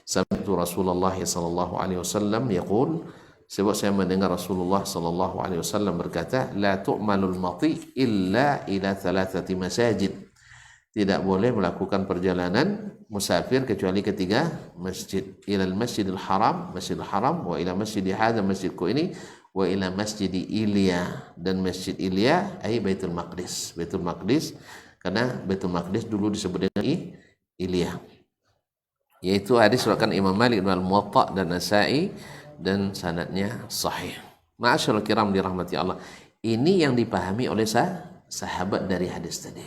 Sami'tu Rasulullah sallallahu alaihi wasallam yaqul, sebab saya mendengar Rasulullah sallallahu alaihi wasallam berkata, la tu'malul mati illa ila thalathati masajid, tidak boleh melakukan perjalanan musafir kecuali ketiga masjid, ilal masjidil haram, masjidil haram, wa ila masjidi hadza masjidku ini, wa ila masjidi Ilya, dan masjid Ilya ai Baitul Maqdis. Baitul Maqdis karena Baitul Maqdis dulu disebut dengan Ilya. Yaitu hadis riwayatkan Imam Malik dan Al-Muwatta dan Nasa'i dan sanadnya sahih. Ma'asyiral kiram dirahmati Allah. Ini yang dipahami oleh sahabat dari hadis tadi.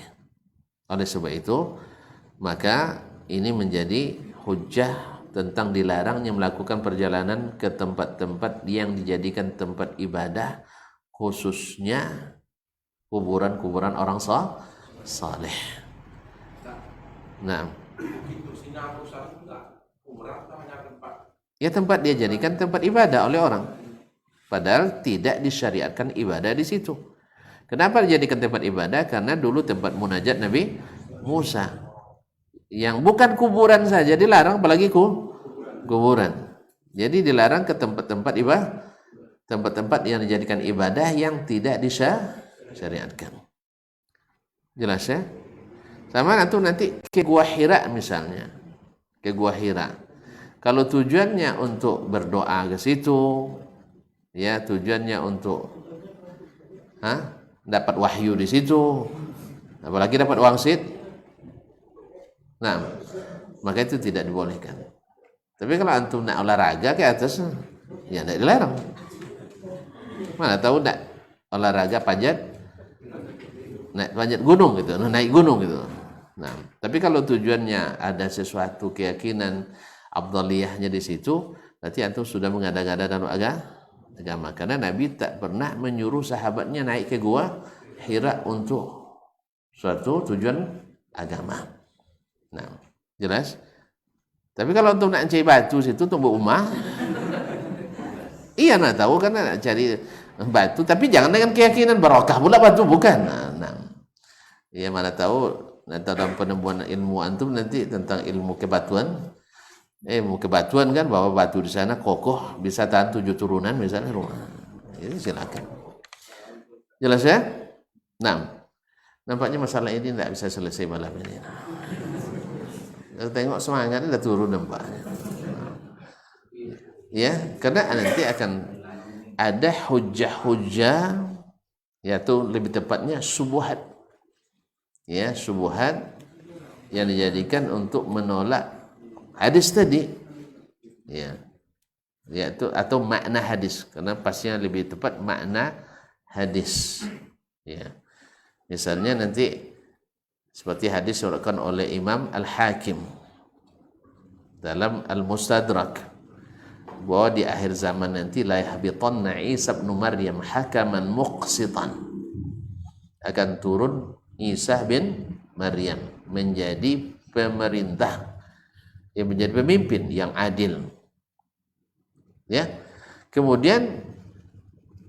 Oleh sebab itu, maka ini menjadi hujjah tentang dilarangnya melakukan perjalanan ke tempat-tempat yang dijadikan tempat ibadah, khususnya kuburan-kuburan orang saleh. Nah, ya tempat dia jadikan tempat ibadah oleh orang, padahal tidak disyariatkan ibadah di situ. Kenapa dijadikan tempat ibadah? Karena dulu tempat munajat Nabi Musa, yang bukan kuburan saja dilarang, apalagi kuburan. Jadi dilarang ke tempat-tempat ibadah, tempat-tempat yang dijadikan ibadah yang tidak disyariatkan. Jelas ya? Sama nanti ke Gua Hira misalnya, ke Gua Hira. Kalau tujuannya untuk berdoa ke situ, ya tujuannya untuk dapat wahyu di situ, apalagi dapat wangsit, nah maka itu tidak dibolehkan. Tapi kalau antum nak olahraga ke atas, ya tidak dilarang. Mana tahu nak olahraga panjat gunung gitu, naik gunung gitu. Nah, tapi kalau tujuannya ada sesuatu keyakinan afdhaliyahnya di situ, berarti antum sudah mengada-gada dalam agama. Karena Nabi tak pernah menyuruh sahabatnya naik ke Gua Hira untuk suatu tujuan agama. Nah, jelas? Tapi kalau untuk nak cari batu situ untuk berumah, iya nak tahu kan nak cari batu, tapi jangan dengan keyakinan barokah pula batu, bukan. Nah, ya mana tahu dalam penemuan ilmu antum nanti tentang ilmu kebatuan. Kebatuan kan bahwa batu di sana kokoh bisa tahan 7 turunan misalnya rumah. Ini silakan. Jelas ya? Nah, nampaknya masalah ini tidak bisa selesai malam ini. Tengok semangatnya sudah turun nampaknya. Ya, karena nanti akan ada hujah-hujah, yaitu lebih tepatnya syubhat. Ya, syubhat yang dijadikan untuk menolak hadis tadi, ya, yaitu atau makna hadis, karena pastinya lebih tepat makna hadis, ya. Misalnya nanti seperti hadis diriwayatkan oleh Imam Al-Hakim dalam Al-Mustadrak, bahwa di akhir zaman nanti la yahbitanna Isa bin Maryam hakaman muqsitan, akan turun Isa bin Maryam menjadi pemerintah, yang menjadi pemimpin yang adil. Ya. Kemudian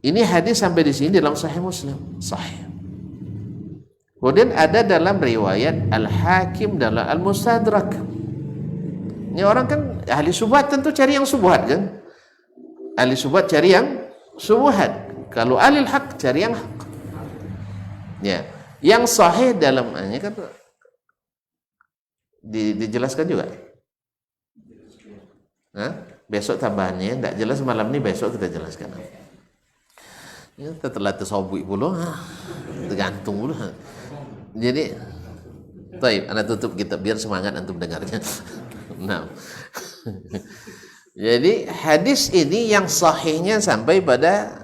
ini hadis sampai di sini dalam Sahih Muslim, sahih. Kemudian ada dalam riwayat Al-Hakim dalam Al-Mustadrak. Ini orang kan ahli subhat, tentu cari yang subhat kan? Ahli subhat cari yang subhat. Kalau ahli hak cari yang hak. Ya. Yang sahih dalam ini kan dijelaskan juga. Besok tambahannya tidak jelas, malam ini besok kita jelaskan. Ya, setelah tersabuk pula, tergantung pula. Jadi, baik, anda tutup kita biar semangat antum dengarnya. Nah, jadi hadis ini yang sahihnya sampai pada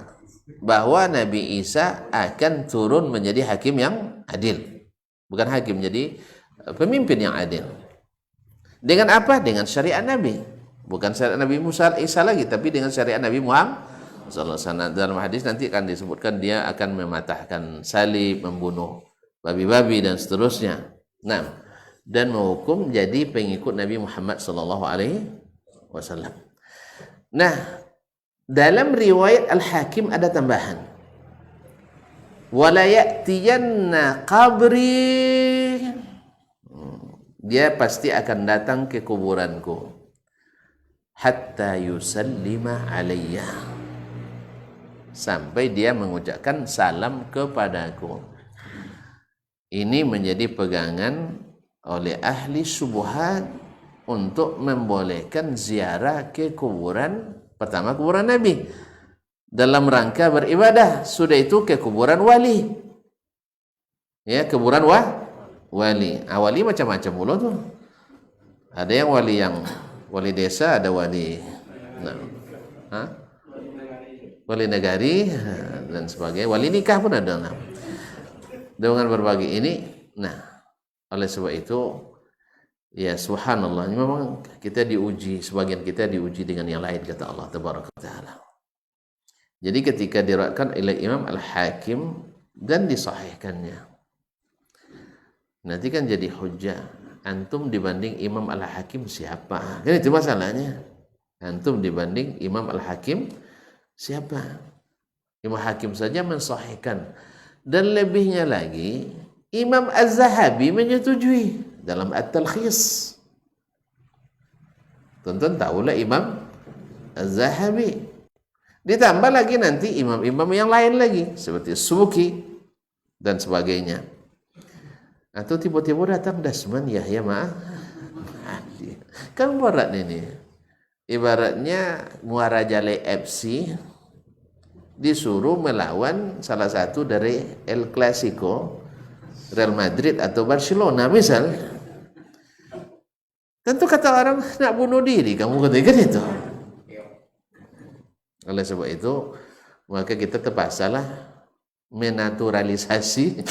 bahwa Nabi Isa akan turun menjadi hakim yang adil, bukan hakim, jadi pemimpin yang adil. Dengan apa? Dengan syariat Nabi. Bukan syariat Nabi Musa Isa lagi, tapi dengan syariat Nabi Muhammad sallallahu alaihi wasallam. Dalam hadis nanti akan disebutkan dia akan mematahkan salib, membunuh babi-babi dan seterusnya. Nah, dan menghukum jadi pengikut Nabi Muhammad sallallahu alaihi wasallam. Nah, dalam riwayat Al-Hakim ada tambahan. Wala ya'tiyanna qabri, dia pasti akan datang ke kuburanku, hatta yusallima alayya, sampai dia mengucapkan salam kepadaku. Ini menjadi pegangan oleh ahli syubhat untuk membolehkan ziarah ke kuburan, pertama kuburan Nabi dalam rangka beribadah, sudah itu ke kuburan wali, ya, kuburan wali. Wali macam-macam dulu tuh, ada yang wali desa, ada wali wali negari dan sebagainya, wali nikah pun ada. Dengan berbagai ini, oleh sebab itu, ya subhanallah, memang kita diuji, sebagian kita diuji dengan yang lain, kata Allah tabaraka taala. Jadi ketika diriwayatkan oleh Imam Al-Hakim dan disahihkannya, nanti kan jadi hujjah, antum dibanding Imam Al-Hakim siapa? Kan itu masalahnya. Antum dibanding Imam Al-Hakim siapa? Imam Hakim saja mensahihkan, dan lebihnya lagi Imam Az-Zahabi menyetujui dalam At-Talkhis. Tonton tahulah Imam Az-Zahabi. Ditambah lagi nanti imam-imam yang lain lagi seperti Subuki dan sebagainya. Atau tiba-tiba datang Dasman Yahya Ma'adi. Kan berat ini. Ibaratnya Muarajale FC disuruh melawan salah satu dari El Clasico, Real Madrid atau Barcelona misal. Tentu kata orang nak bunuh diri, kamu katakan itu. Oleh sebab itu, maka kita terpaksalah menaturalisasi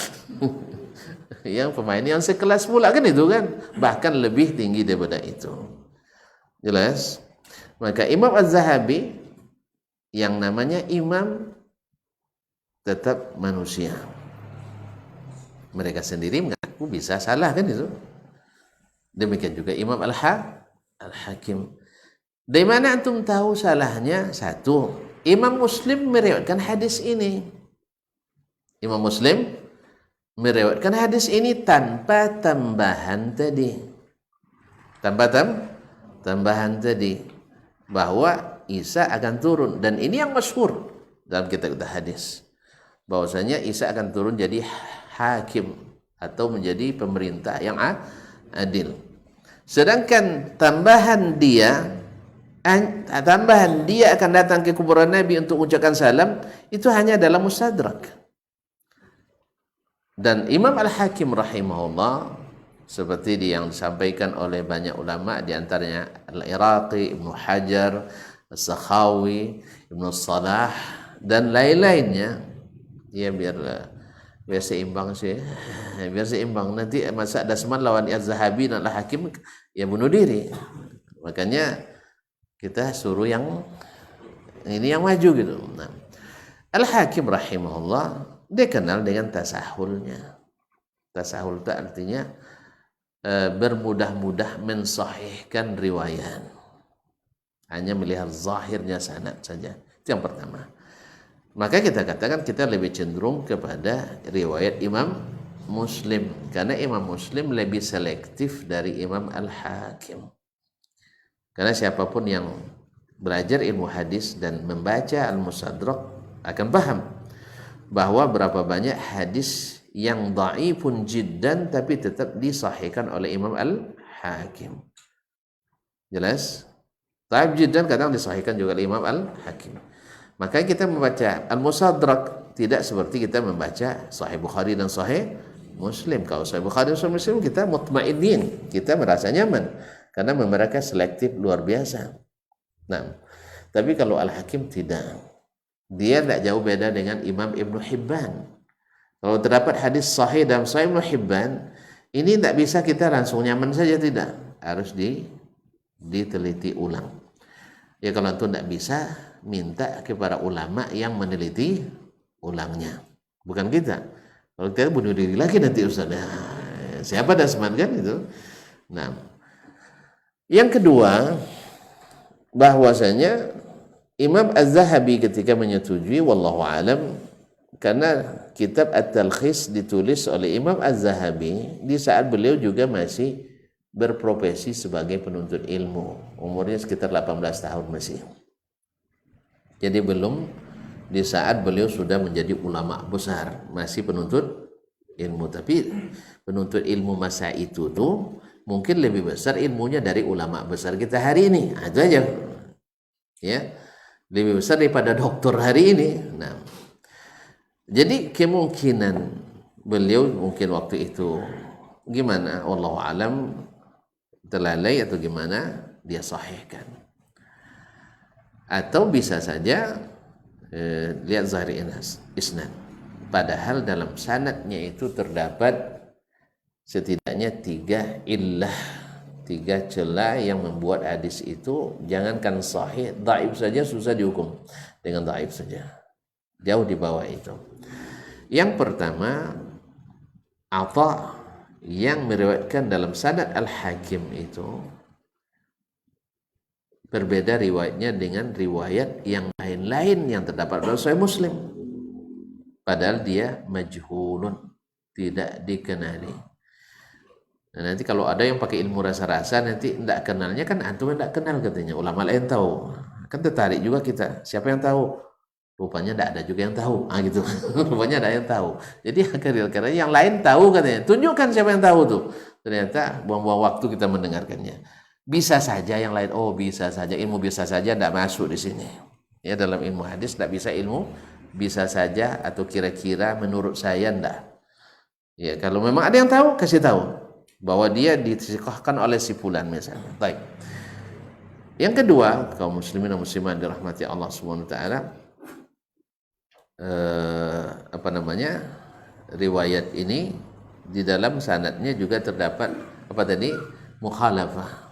yang pemain yang sekelas pula, kan itu kan, bahkan lebih tinggi daripada itu. Jelas? Maka Imam Az-Zahabi yang namanya imam tetap manusia. Mereka sendiri mengaku bisa salah, kan itu. Demikian juga Imam Al-Hakim. Dari mana antum tahu salahnya? Satu, Imam Muslim meriwayatkan hadis ini. Imam Muslim meriwayatkan hadis ini tanpa tambahan tadi. Tanpa tambahan tadi bahwa Isa akan turun, dan ini yang masyhur dalam kitab hadis, bahwasanya Isa akan turun jadi hakim atau menjadi pemerintah yang adil. Sedangkan tambahan dia akan datang ke kuburan Nabi untuk ucapkan salam, itu hanya dalam Mustadrak. Dan Imam Al-Hakim rahimahullah, seperti yang disampaikan oleh banyak ulama, diantaranya Al-Iraqi, Ibnu Hajar, As-Sakhawi, Ibnu Salah, dan lain-lainnya, ya biar seimbang sih, biar seimbang. Nanti masa Dasman lawan Az-Zahabi dan Al-Hakim, ya bunuh diri. Makanya kita suruh yang ini yang maju gitu. Al-Hakim rahimahullah dikenal dengan tasahulnya. Tasahul itu artinya bermudah-mudah mensahihkan riwayat, hanya melihat zahirnya sanad saja. Itu yang pertama. Maka kita katakan kita lebih cenderung kepada riwayat Imam Muslim, karena Imam Muslim lebih selektif dari Imam Al-Hakim. Karena siapapun yang belajar ilmu hadis dan membaca Al-Mustadrak akan paham bahwa berapa banyak hadis yang dhaifun jiddan tapi tetap disahihkan oleh Imam Al-Hakim. Jelas? Dhaif jiddan kadang disahihkan juga oleh Imam Al-Hakim. Maka kita membaca Al-Mustadrak tidak seperti kita membaca Sahih Bukhari dan Sahih Muslim. Kalau Sahih Bukhari dan Sahih Muslim kita mutmainin, kita merasa nyaman karena mereka selektif luar biasa. Nah, tapi kalau Al-Hakim tidak. Dia tidak jauh beda dengan Imam Ibnu Hibban. Kalau terdapat hadis sahih dalam Sahih Ibnu Hibban, ini tidak bisa kita langsung nyaman saja, tidak. Harus diteliti ulang. Ya kalau itu tidak bisa, minta kepada ulama yang meneliti ulangnya. Bukan kita. Kalau kita bunuh diri lagi nanti Ustaz. Siapa Dasman kan itu? Nah, yang kedua, bahwasanya Imam Az-Zahabi ketika menyetujui, wallahu alam, karena kitab At-Talkhis ditulis oleh Imam Az-Zahabi di saat beliau juga masih berprofesi sebagai penuntut ilmu. Umurnya sekitar 18 tahun masih. Jadi belum di saat beliau sudah menjadi ulama besar, masih penuntut ilmu. Tapi penuntut ilmu masa itu tuh mungkin lebih besar ilmunya dari ulama besar kita hari ini. Itu aja. Ya. Lebih besar daripada dokter hari ini. Nah, jadi kemungkinan beliau mungkin waktu itu gimana? Wallahu alam terlalai atau gimana dia sahihkan. Atau bisa saja lihat zahir isnad. Padahal dalam sanadnya itu terdapat setidaknya 3 illah, 3 celah yang membuat hadis itu jangankan sahih, dhaif saja susah dihukum dengan dhaif saja. Jauh di bawah itu. Yang pertama, Atha yang meriwayatkan dalam sanad Al-Hakim itu berbeda riwayatnya dengan riwayat yang lain-lain yang terdapat dalam Sahih Muslim. Padahal dia majhulun, tidak dikenali. Nah, nanti kalau ada yang pakai ilmu rasa-rasa nanti tidak kenalnya kan antum tidak kenal katanya, ulama lain tahu. Kan tertarik juga kita, siapa yang tahu? Rupanya tidak ada juga yang tahu. Gitu. Rupanya ada yang tahu. Jadi karena yang lain tahu katanya, tunjukkan siapa yang tahu tuh. Ternyata buang-buang waktu kita mendengarkannya. Bisa saja yang lain, oh bisa saja, ilmu bisa saja tidak masuk di sini. Ya, dalam ilmu hadis tidak bisa ilmu bisa saja atau kira-kira menurut saya tidak. Ya, kalau memang ada yang tahu, kasih tahu bahwa dia disikohkan oleh si fulan misalnya. Baik. Yang kedua, kaum muslimin dan muslimat dirahmati Allah Subhanahu wa taala, riwayat ini di dalam sanadnya juga terdapat mukhalafah.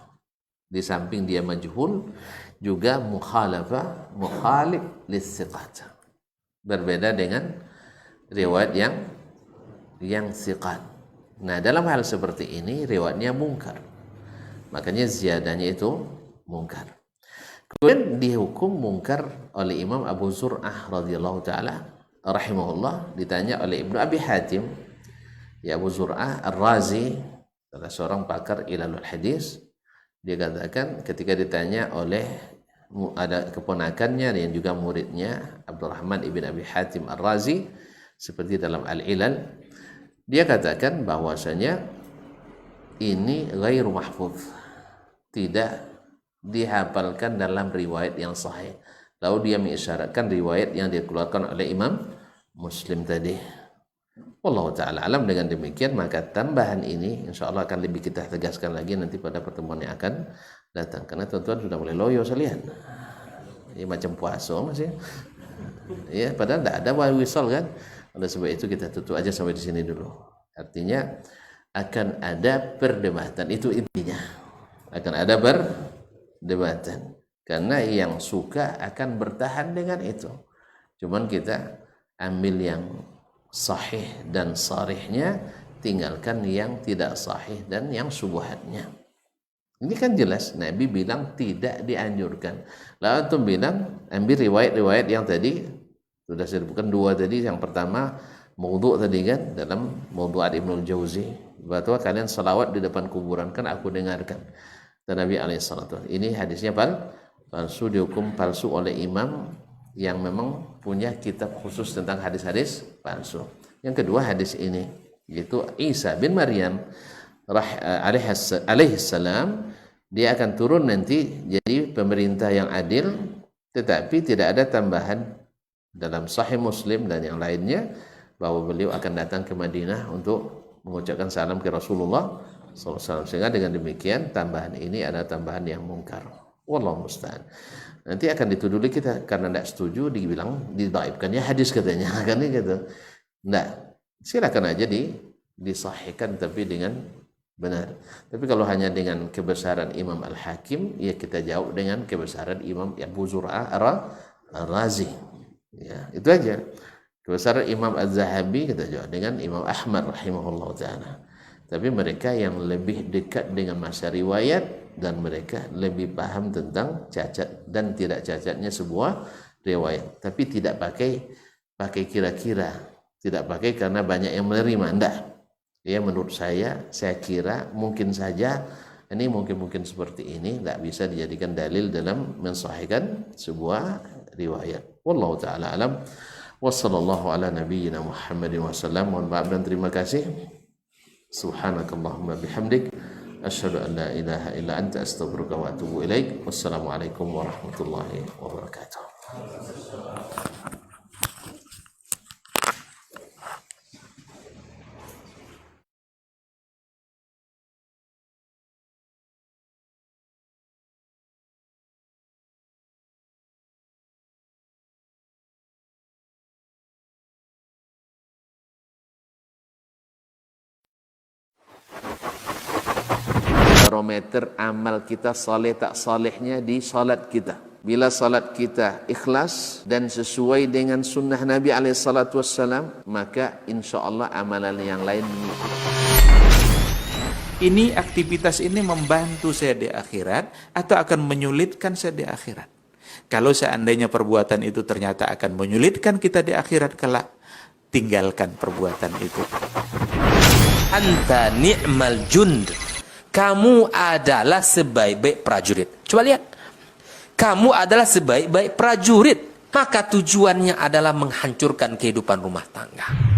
Di samping dia majhul juga mukhalif lis-siqat. Berbeda dengan riwayat yang siqat. Nah, dalam hal seperti ini riwayatnya mungkar. Makanya ziyadahnya itu mungkar. Kemudian dihukum mungkar oleh Imam Abu Zur'ah radhiyallahu taala rahimahullah, ditanya oleh Ibnu Abi Hatim, ya Abu Zur'ah Ar-Razi, salah seorang pakar ilalul hadis, dia katakan ketika ditanya oleh ada keponakannya yang juga muridnya Abdurrahman ibn Abi Hatim Ar-Razi seperti dalam Al-Ilal, dia katakan bahwasanya ini ghairu mahfuz, tidak dihafalkan dalam riwayat yang sahih. Lalu dia mengisyaratkan riwayat yang dikeluarkan oleh Imam Muslim tadi. Wallahu ta'ala alam. Dengan demikian maka tambahan ini insyaallah akan lebih kita tegaskan lagi nanti pada pertemuan yang akan datang. Karena tuan-tuan sudah mulai loyo sekalian. Ini macam puasa masih. Ya, padahal tidak ada wisol kan. Oleh sebab itu kita tutup aja sampai di sini dulu. Artinya akan ada perdebatan, itu intinya. Akan ada perdebatan. Karena yang suka akan bertahan dengan itu. Cuman kita ambil yang sahih dan sarihnya, tinggalkan yang tidak sahih dan yang syubhatnya. Ini kan jelas Nabi bilang tidak dianjurkan. Lalu antum bilang ambil riwayat-riwayat yang tadi sudah saya sebutkan 2 tadi. Yang pertama maudhu' tadi kan, dalam Maudhu'at Ibnu Jauzi, bahwa kalian salawat di depan kuburan kan aku dengarkan. Dan Nabi alaihissalam, ini hadisnya palsu, dihukum palsu oleh imam yang memang punya kitab khusus tentang hadis-hadis palsu. Yang kedua hadis ini, yaitu Isa bin Maryam alaihissalam, dia akan turun nanti jadi pemerintah yang adil, tetapi tidak ada tambahan dalam Sahih Muslim dan yang lainnya bahwa beliau akan datang ke Madinah untuk mengucapkan salam ke Rasulullah SAW. Sehingga dengan demikian tambahan ini ada tambahan yang mungkar. Wallahu musta'an. Nanti akan dituduh kita karena tidak setuju, dibilang didhaifkannya hadis katanya. Kan gitu. Enggak. Silakan aja disahihkan tapi dengan benar. Tapi kalau hanya dengan kebesaran Imam Al-Hakim, ya kita jawab dengan kebesaran Imam Abu Zur'ah Ar-Razi. Ya, itu aja. Kebesaran Imam Az-Zahabi kita jawab dengan Imam Ahmad rahimahullah ta'ala. Tapi mereka yang lebih dekat dengan masa riwayat dan mereka lebih paham tentang cacat dan tidak cacatnya sebuah riwayat. Tapi tidak pakai kira-kira, tidak pakai karena banyak yang menerima, enggak. Ya, menurut saya kira mungkin saja ini mungkin seperti ini, enggak bisa dijadikan dalil dalam mensahihkan sebuah riwayat. Wallahu taala alam. Wassallallahu ala nabiyyina Muhammadin wasallam. Mohon maaf dan terima kasih. Subhanakallahumma bihamdik asyhadu an la ilaha illa anta astaghfiruka wa atubu ilaik. Wassalamualaikum warahmatullahi wabarakatuh. Barometer amal kita saleh tak salehnya di salat kita. Bila salat kita ikhlas dan sesuai dengan sunnah Nabi SAW, maka insya Allah amalan yang lain mengikuti. Ini aktivitas ini membantu saya di akhirat atau akan menyulitkan saya di akhirat. Kalau seandainya perbuatan itu ternyata akan menyulitkan kita di akhirat kelak, tinggalkan perbuatan itu. Anta ni'mal jund. Kamu adalah sebaik-baik prajurit. Coba lihat. Kamu adalah sebaik-baik prajurit. Maka tujuannya adalah menghancurkan kehidupan rumah tangga.